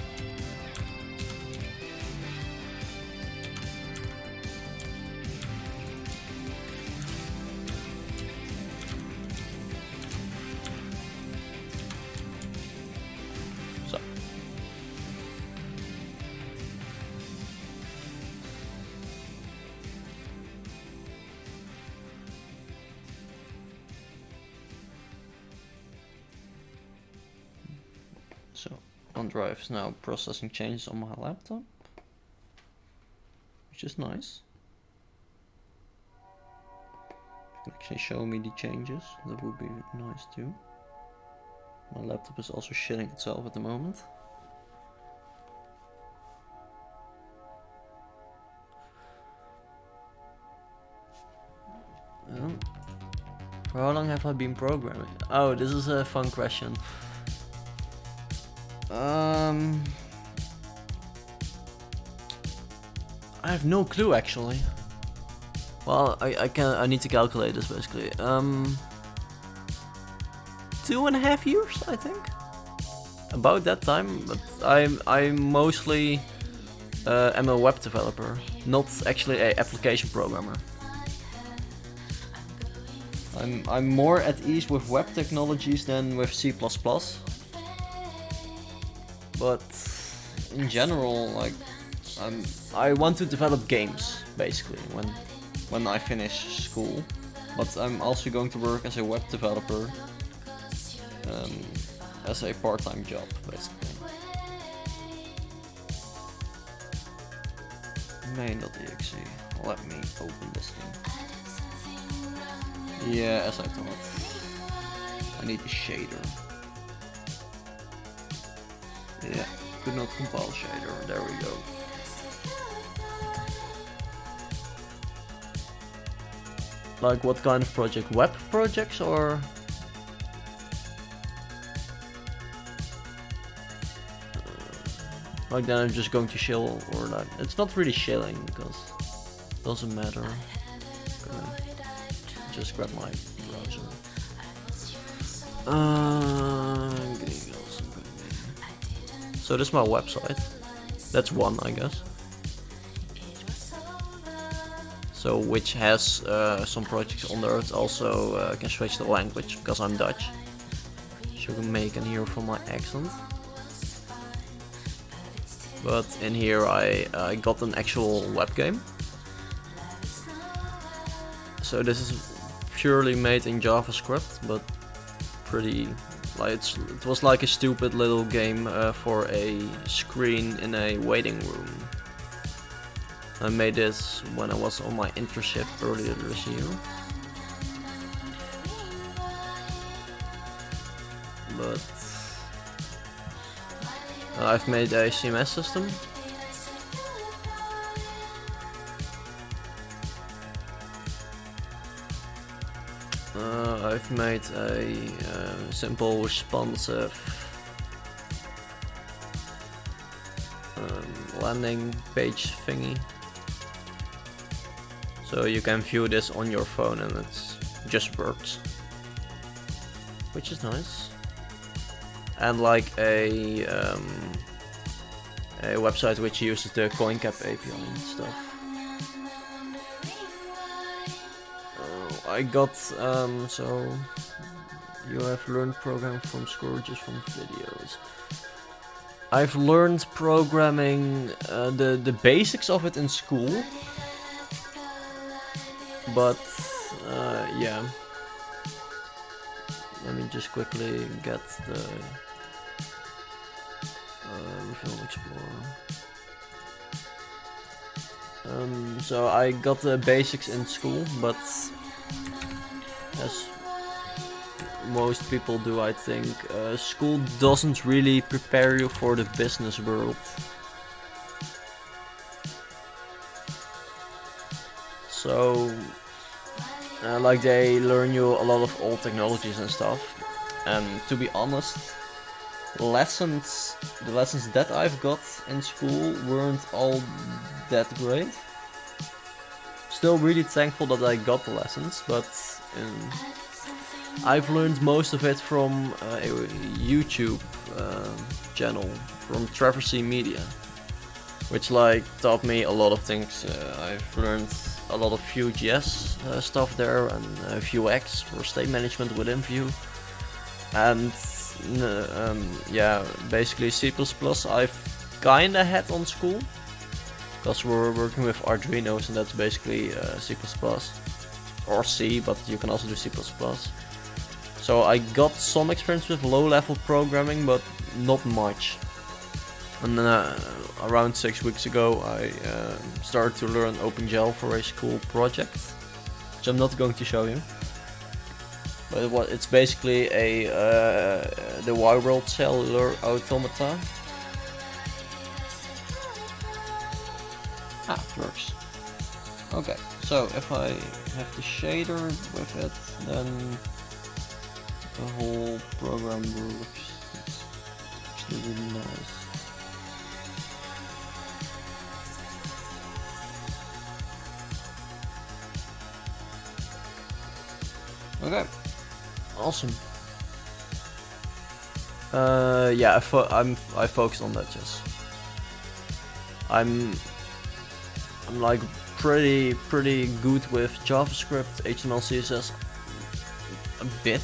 So OneDrive is now processing changes on my laptop, which is nice. Can actually show me the changes, that would be nice too. My laptop is also shitting itself at the moment. For how long have I been programming? Oh, this is a fun question. I have no clue actually. Well, I need to calculate this basically. 2.5 years, I think. About that time, but I mostly am a web developer, not actually a application programmer. I'm more at ease with web technologies than with C++. But in general, like I want to develop games basically when I finish school. But I'm also going to work as a web developer as a part-time job basically. Main.exe. Let me open this thing. Yeah, as I thought. I need a shader. Yeah, could not compile shader. There we go. Like what kind of project? Web projects or? Like then I'm just going to shill or not. It's not really shilling because it doesn't matter. Just grab my browser. So this is my website. That's one, I guess. So which has some projects on there. It also can switch the language because I'm Dutch. So you can make and hear from my accent. But in here I got an actual web game. So this is purely made in JavaScript, but pretty like it was like a stupid little game for a screen in a waiting room. I made this when I was on my internship earlier this year. But I've made a CMS system. I've made a simple responsive landing page thingy. So you can view this on your phone and it just works. Which is nice. And like a website which uses the CoinCap API and stuff. I got, so you have learned programming from scratch just from videos. I've learned programming, the basics of it in school, but yeah. Let me just quickly get the Film Explorer. So I got the basics in school, but as most people do, I think, school doesn't really prepare you for the business world. So, like they learn you a lot of old technologies and stuff. And to be honest, the lessons that I've got in school weren't all that great. Still really thankful that I got the lessons, but I've learned most of it from a YouTube channel from Traversy Media, which like taught me a lot of things. I've learned a lot of Vue.js stuff there, and Vuex for state management within Vue, and yeah, basically C++ I've kinda had on school, because we're working with Arduinos, and that's basically C++ or C, but you can also do C++. So I got some experience with low-level programming, but not much. And then around 6 weeks ago, I started to learn OpenGL for a school project, which I'm not going to show you. But it's basically the Y-World cellular automata. Ah, it works. Okay, so if I have the shader with it, then the whole program works. It's actually really nice. Okay, awesome. Yeah, I focused on that. Just I'm like pretty good with JavaScript, HTML, CSS, a bit.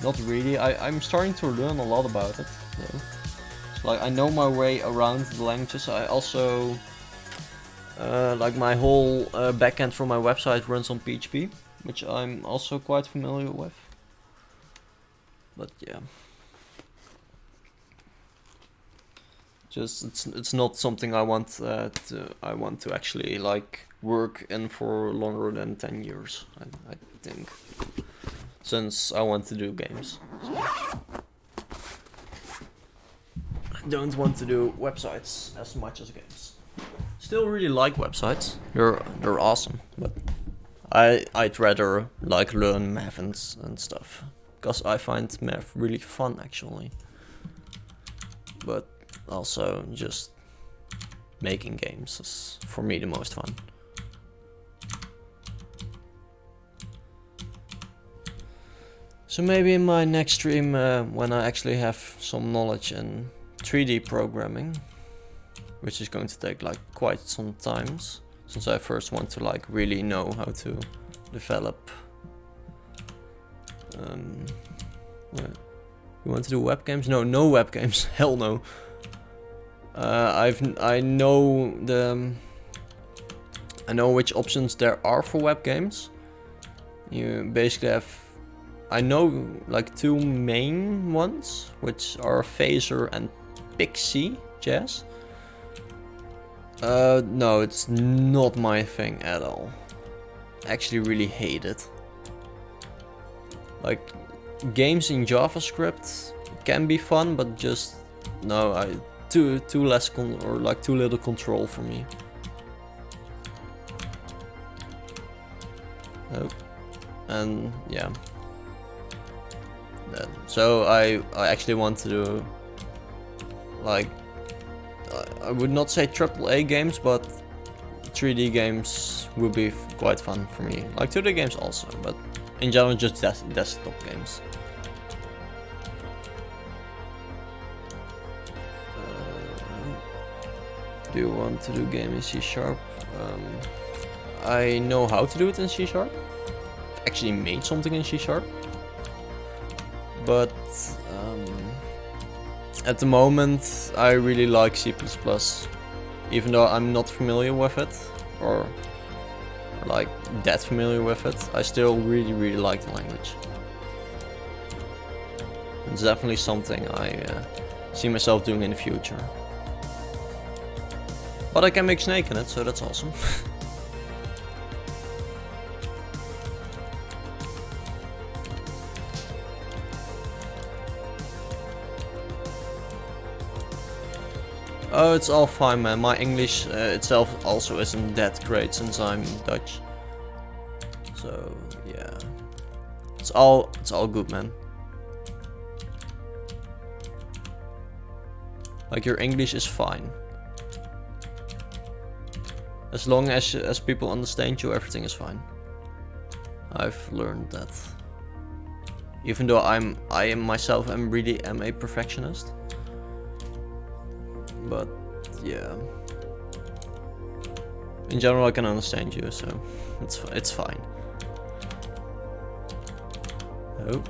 Not really. I'm starting to learn a lot about it, though. So, like, I know my way around the languages. I also like my whole backend for my website runs on PHP, which I'm also quite familiar with. But yeah, just it's not something I want to actually like work in for longer than 10 years. I think, since I want to do games. So I don't want to do websites as much as games. Still really like websites. They're awesome, but I'd rather like learn math and stuff, because I find math really fun actually. But also just making games is for me the most fun. So maybe in my next stream, when I actually have some knowledge in 3D programming, which is going to take like quite some time, since I first want to like really know how to develop. You want to do web games? No web games. Hell no. I know which options there are for web games. You basically have, I know like 2 main ones, which are Phaser and Pixie.js. No, it's not my thing at all. I actually really hate it. Like, games in JavaScript can be fun, but just no, too little control for me. And yeah. So I actually want to do, like, I would not say AAA games, but 3D games would be quite fun for me. Like 2D games also, but in general just desktop games. Do you want to do game in C#? I know how to do it in C#. I've actually made something in C#. But at the moment I really like C++, even though I'm not familiar with it, or like that familiar with it, I still really like the language. It's definitely something I see myself doing in the future. But I can make Snake in it, so that's awesome. Oh, it's all fine, man. My English itself also isn't that great since I'm Dutch. So yeah, it's all good, man. Like, your English is fine. As long as people understand you, everything is fine. I've learned that. Even though I am myself really am a perfectionist. But yeah, in general I can understand you, so it's fine. Oh,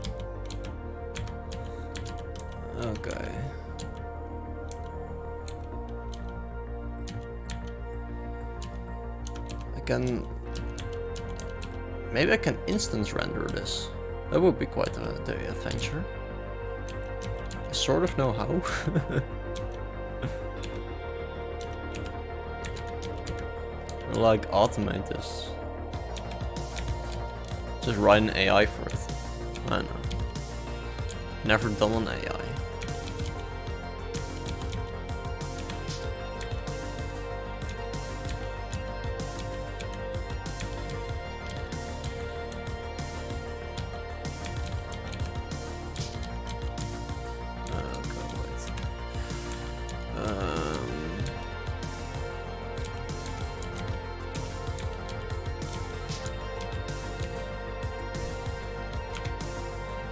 okay. Maybe I can instance render this. That would be quite the adventure. I sort of know how. Like, automate this. Just write an AI for it. I don't know. Never done an AI.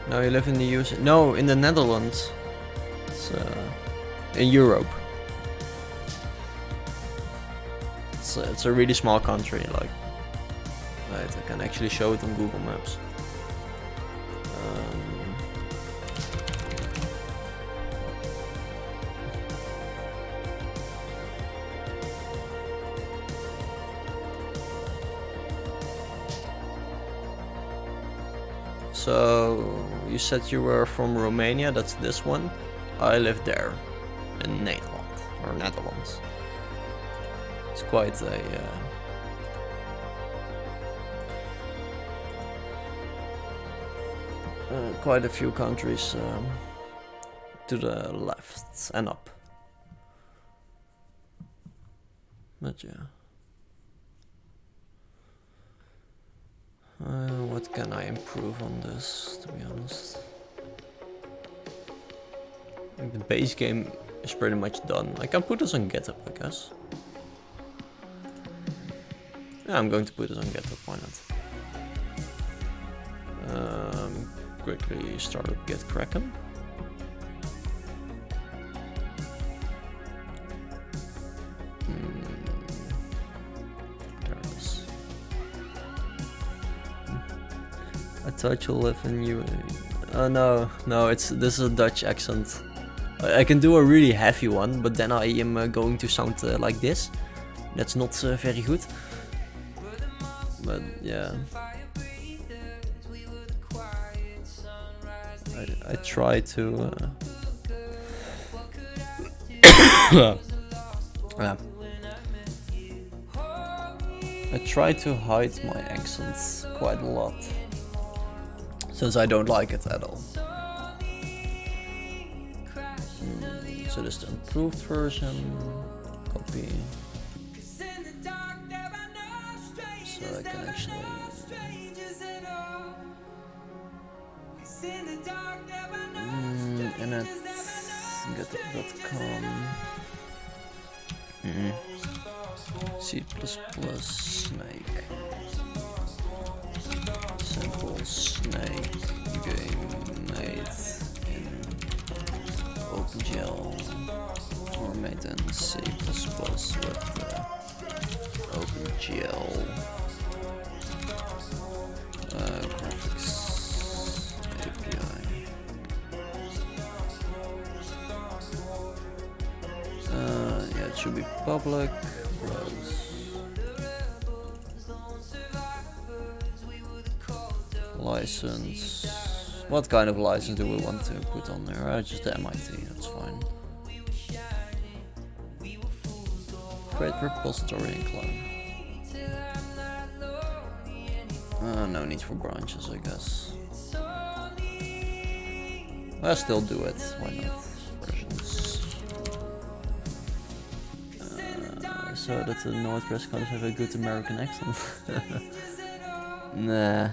No, you live in the US. No, in the Netherlands. It's in Europe. It's a really small country. Like, right, I can actually show it on Google Maps. So you said you were from Romania, that's this one. I live there, in Netherlands. It's quite a quite a few countries to the left and up. But yeah. What can I improve on this, to be honest? I think the base game is pretty much done. I can put this on GitHub, I guess. Yeah, I'm going to put this on GitHub, why not? Quickly start up Git Kraken. I thought you live in you. No, this is a Dutch accent. I can do a really heavy one, but then I am going to sound like this. That's not very good. But yeah, I try to. I try to hide my accents quite a lot, since I don't like it at all. So this is the improved version. Copy. So I can actually. And at github.com. C++ snake. Simple snake game made in OpenGL or made in C++ with OpenGL graphics API. Yeah, it should be public. Browse. license. What kind of license do we want to put on there? Just the MIT, that's fine. Create repository and clone. No need for branches, I guess. I'll still do it, why not? Versions. So that the Northwest countries have a good American accent. Nah, it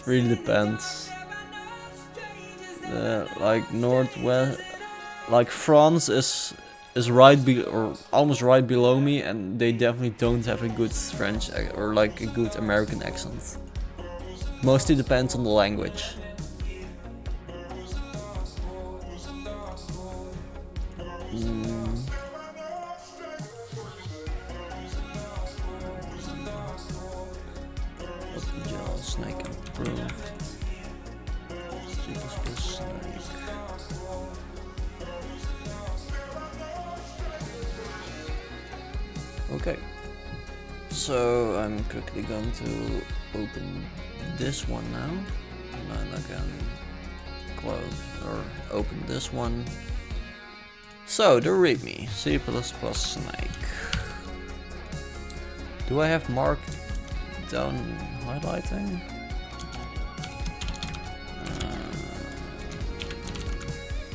really depends. Like Northwest, like France is right or almost right below me, and they definitely don't have a good French or like a good American accent. Mostly depends on the language. OpenGL Snake improved. Snake. Okay, so I'm quickly going to open this one now, and then I can close or open this one. So the README, C++ Snake. Do I have marked down highlighting?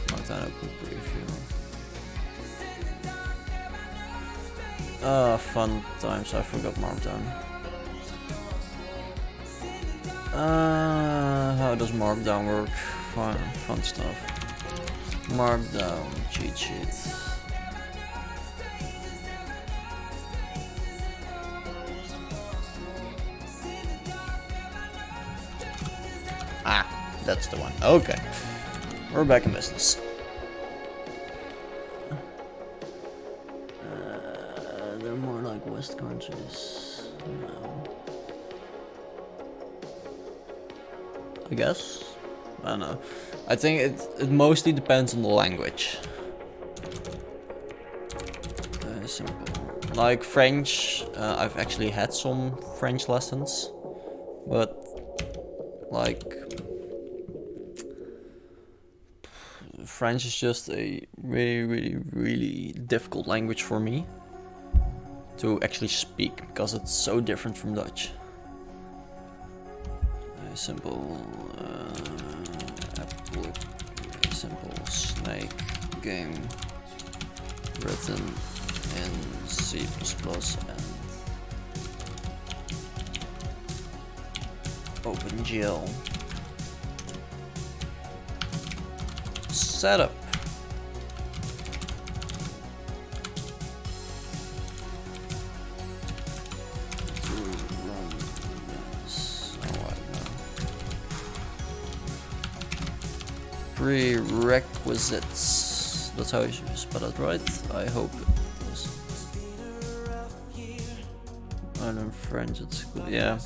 Markdown open preview. Fun times, I forgot Markdown. How does Markdown work? Fun stuff. Markdown cheat sheet. Ah, that's the one. Okay, we're back in business. They're more like West countries. No. I guess. I don't know. I think it mostly depends on the language. Very simple. Like French, I've actually had some French lessons, but like French is just a really difficult language for me to actually speak because it's so different from Dutch. Very simple. Simple Snake game written in C++ and OpenGL. Setup. Prerequisites. That's how you should spell it, right? I hope it was. I learned French at school. Yeah.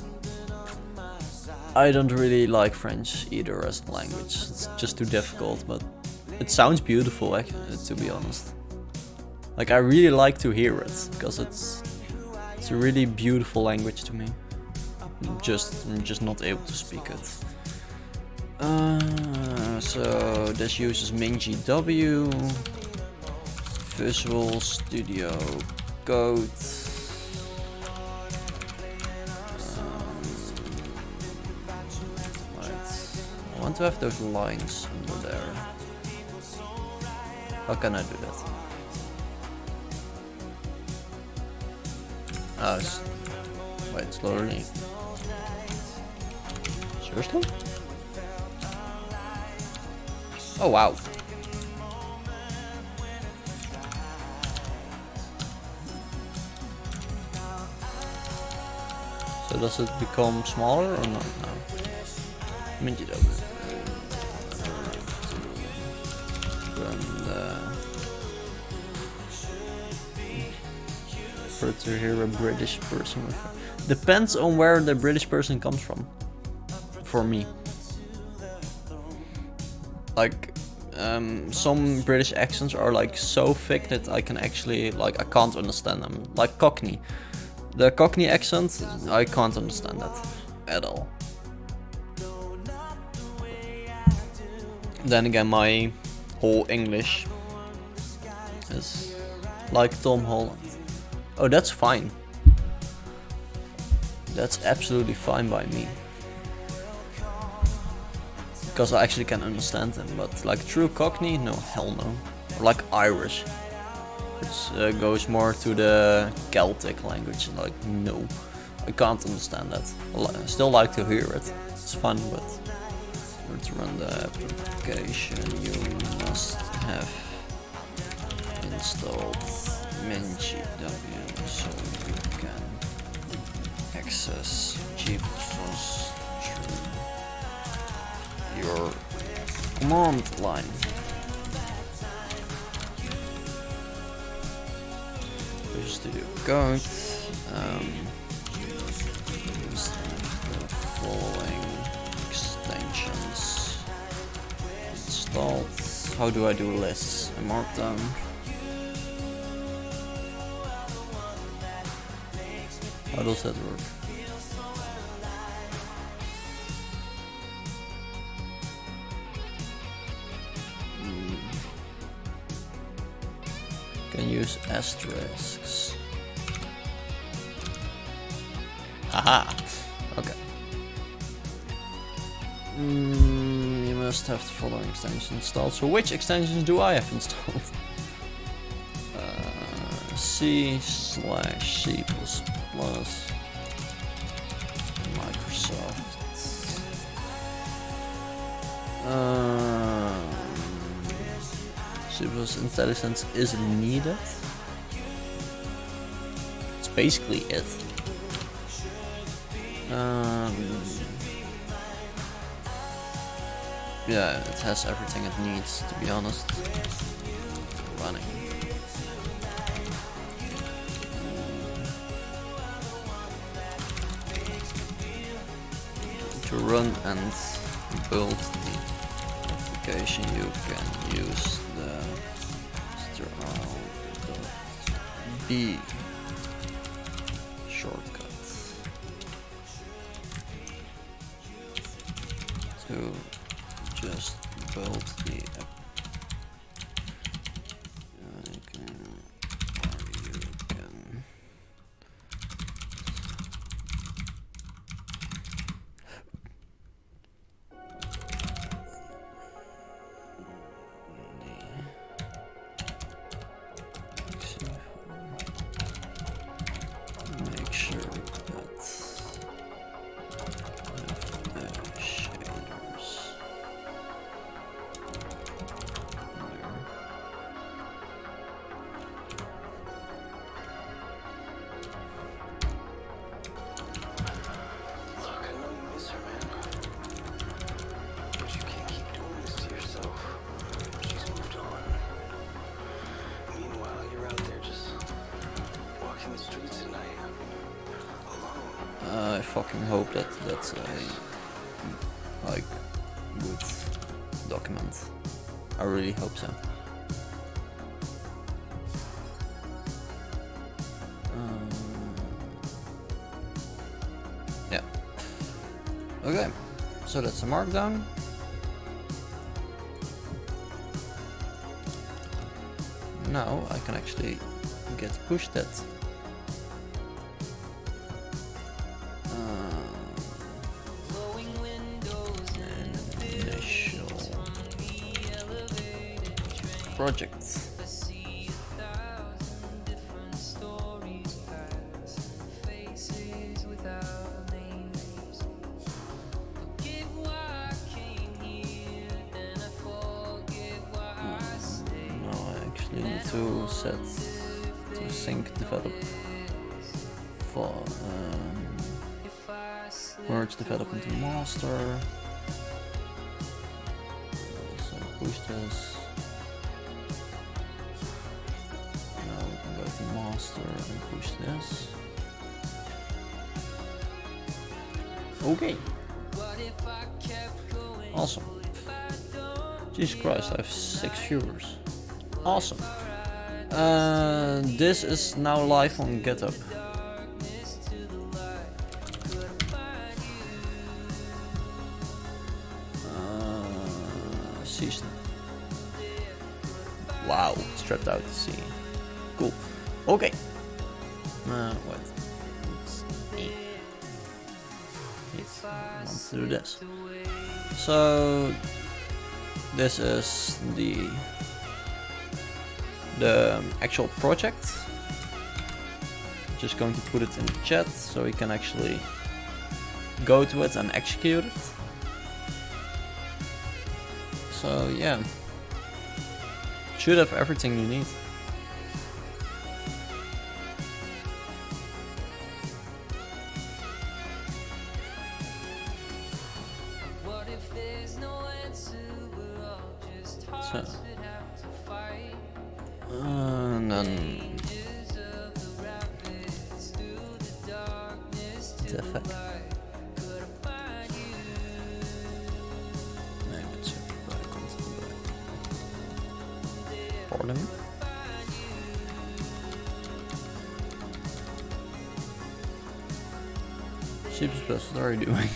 I don't really like French either as a language. It's just too difficult, but it sounds beautiful, actually, to be honest. Like I really like to hear it because it's a really beautiful language to me. I'm just not able to speak it. So this uses MinGW, Visual Studio Code. Right. I want to have those lines under there. How can I do that? Oh, wait, it's loading. Seriously? Oh wow. So does it become smaller or not now? MinGW. Prefer to hear a British person. Depends on where the British person comes from. For me. Like some British accents are like so thick that I can actually I can't understand them. Like Cockney. The Cockney accent, I can't understand that at all. Then again, my whole English is like Tom Holland. Oh, that's fine. That's absolutely fine by me. Because I actually can understand them, but like true Cockney, no, hell no. Or like Irish, which goes more to the Celtic language, like no. I can't understand that. I still like to hear it. It's fun, but to run the application you must have installed MinGW so you can access GPSOS through your command line. Visual Studio Code. Use the following extensions installed. How do I do lists? I mark down. How does that work? Can use asterisks. Haha. Okay. You must have the following extensions installed. So which extensions do I have installed? C/C++, Microsoft. C++ IntelliSense is needed. It's basically it. Yeah, it has everything it needs, to be honest. Running. To run and build the application, you can use the str.b shortcut to just build the app. Make sure that the shaders Look, I know you miss her, man. But you can't keep doing this to yourself. She's moved on. Meanwhile, you're out there just walking the streets at night, alone. I fucking hope that that's a like good document. I really hope so. Yeah. Okay. So that's the markdown. Now I can actually get push that. Initial projects. Need to set to sync develop for merge development to master. So push this. Now we can go to master and push this. Okay. Awesome. Jesus Christ, I have 6 viewers. Awesome. This is now live on GitHub. C# Wow, strapped out to sea. Cool. Okay. What? Yes, I want to do this. So this is the actual project. Just going to put it in the chat so we can actually go to it and execute it. So yeah, should have everything you need. So, and then the effect. Maybe it's pardon me. Sheep's what are you doing?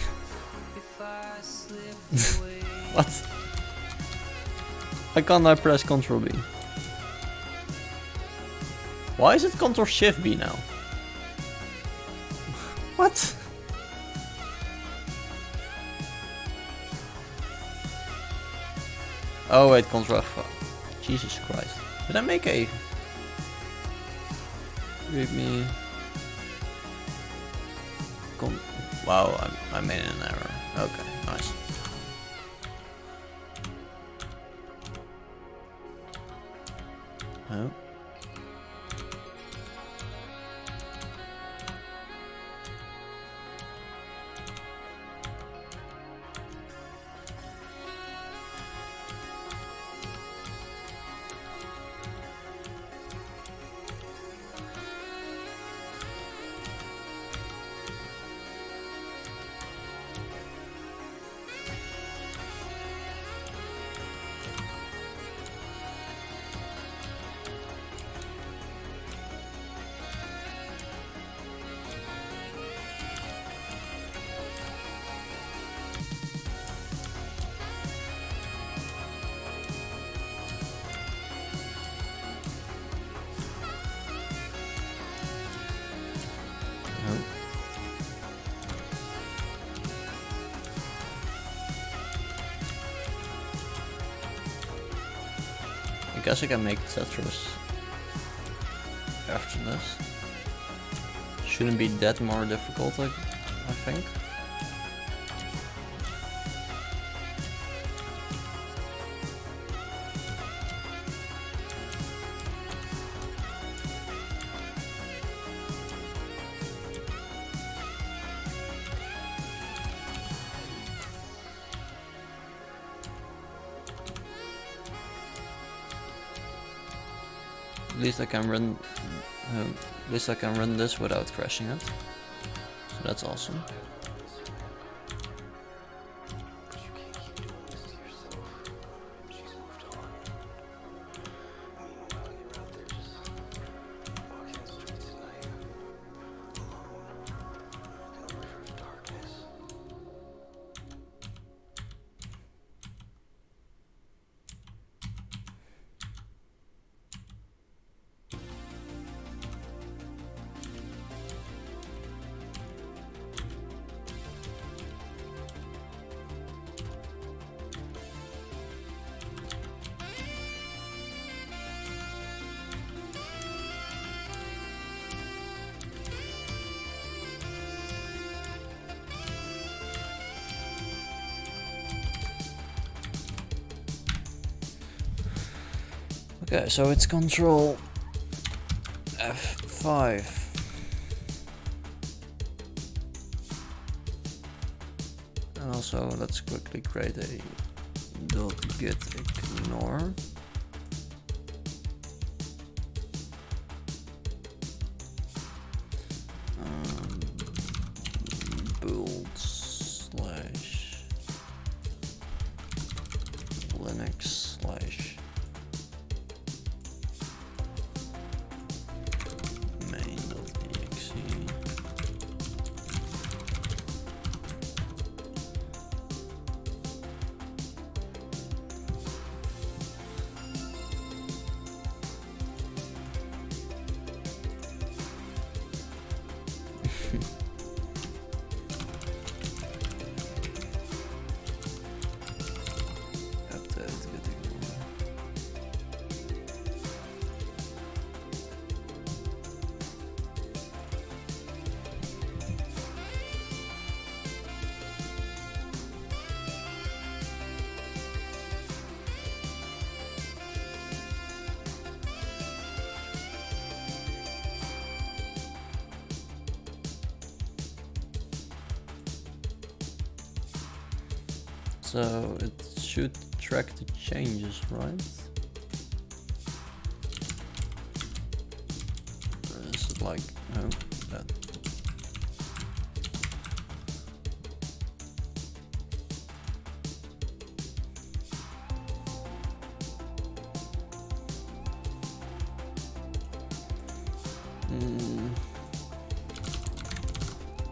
What? Why can't I press Ctrl B? Why is it Ctrl Shift B now? What? Oh wait, Ctrl F. Jesus Christ. Did I make a... Read me... Wow, I made an error. Okay, nice. Oh. I guess I can make Tetris after this. Shouldn't be that more difficult, I think. At least I can run. At least I can run this without crashing it. So that's awesome. But you can't keep doing this to yourself. She's moved on. Meanwhile, you're out there just walking the streets at night, alone, in a river of darkness. Okay, so it's Control F5. And also let's quickly create a .git ignore. Build slash Linux slash main.exe. So it should track the changes, right? Or is it like, oh, that.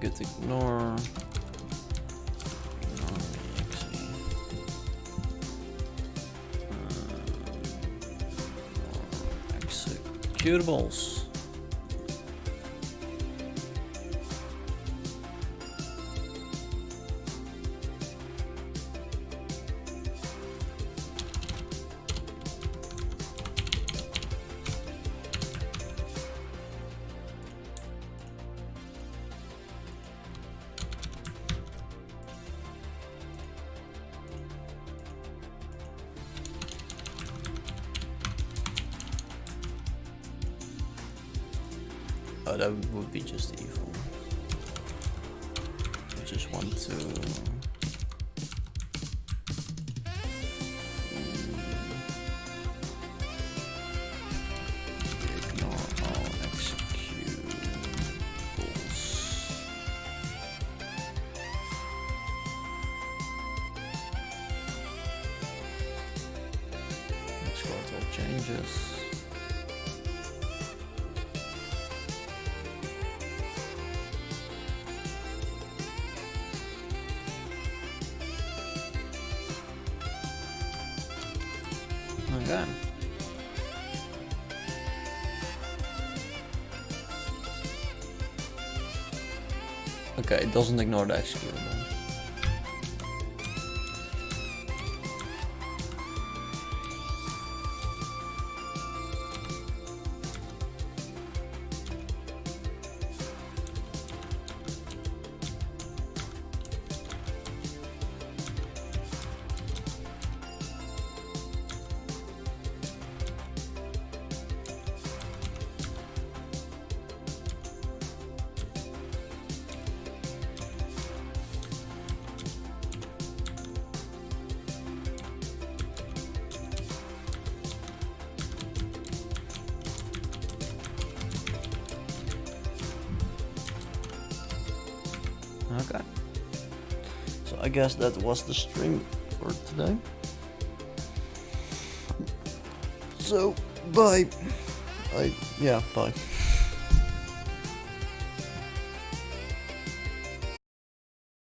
Git ignore. Executables. Oh, that would be just evil. I just want to... ignore all executables. Export all changes. Okay. Okay, it doesn't ignore the executable. Okay. So I guess that was the stream for today. So, bye. Yeah, bye.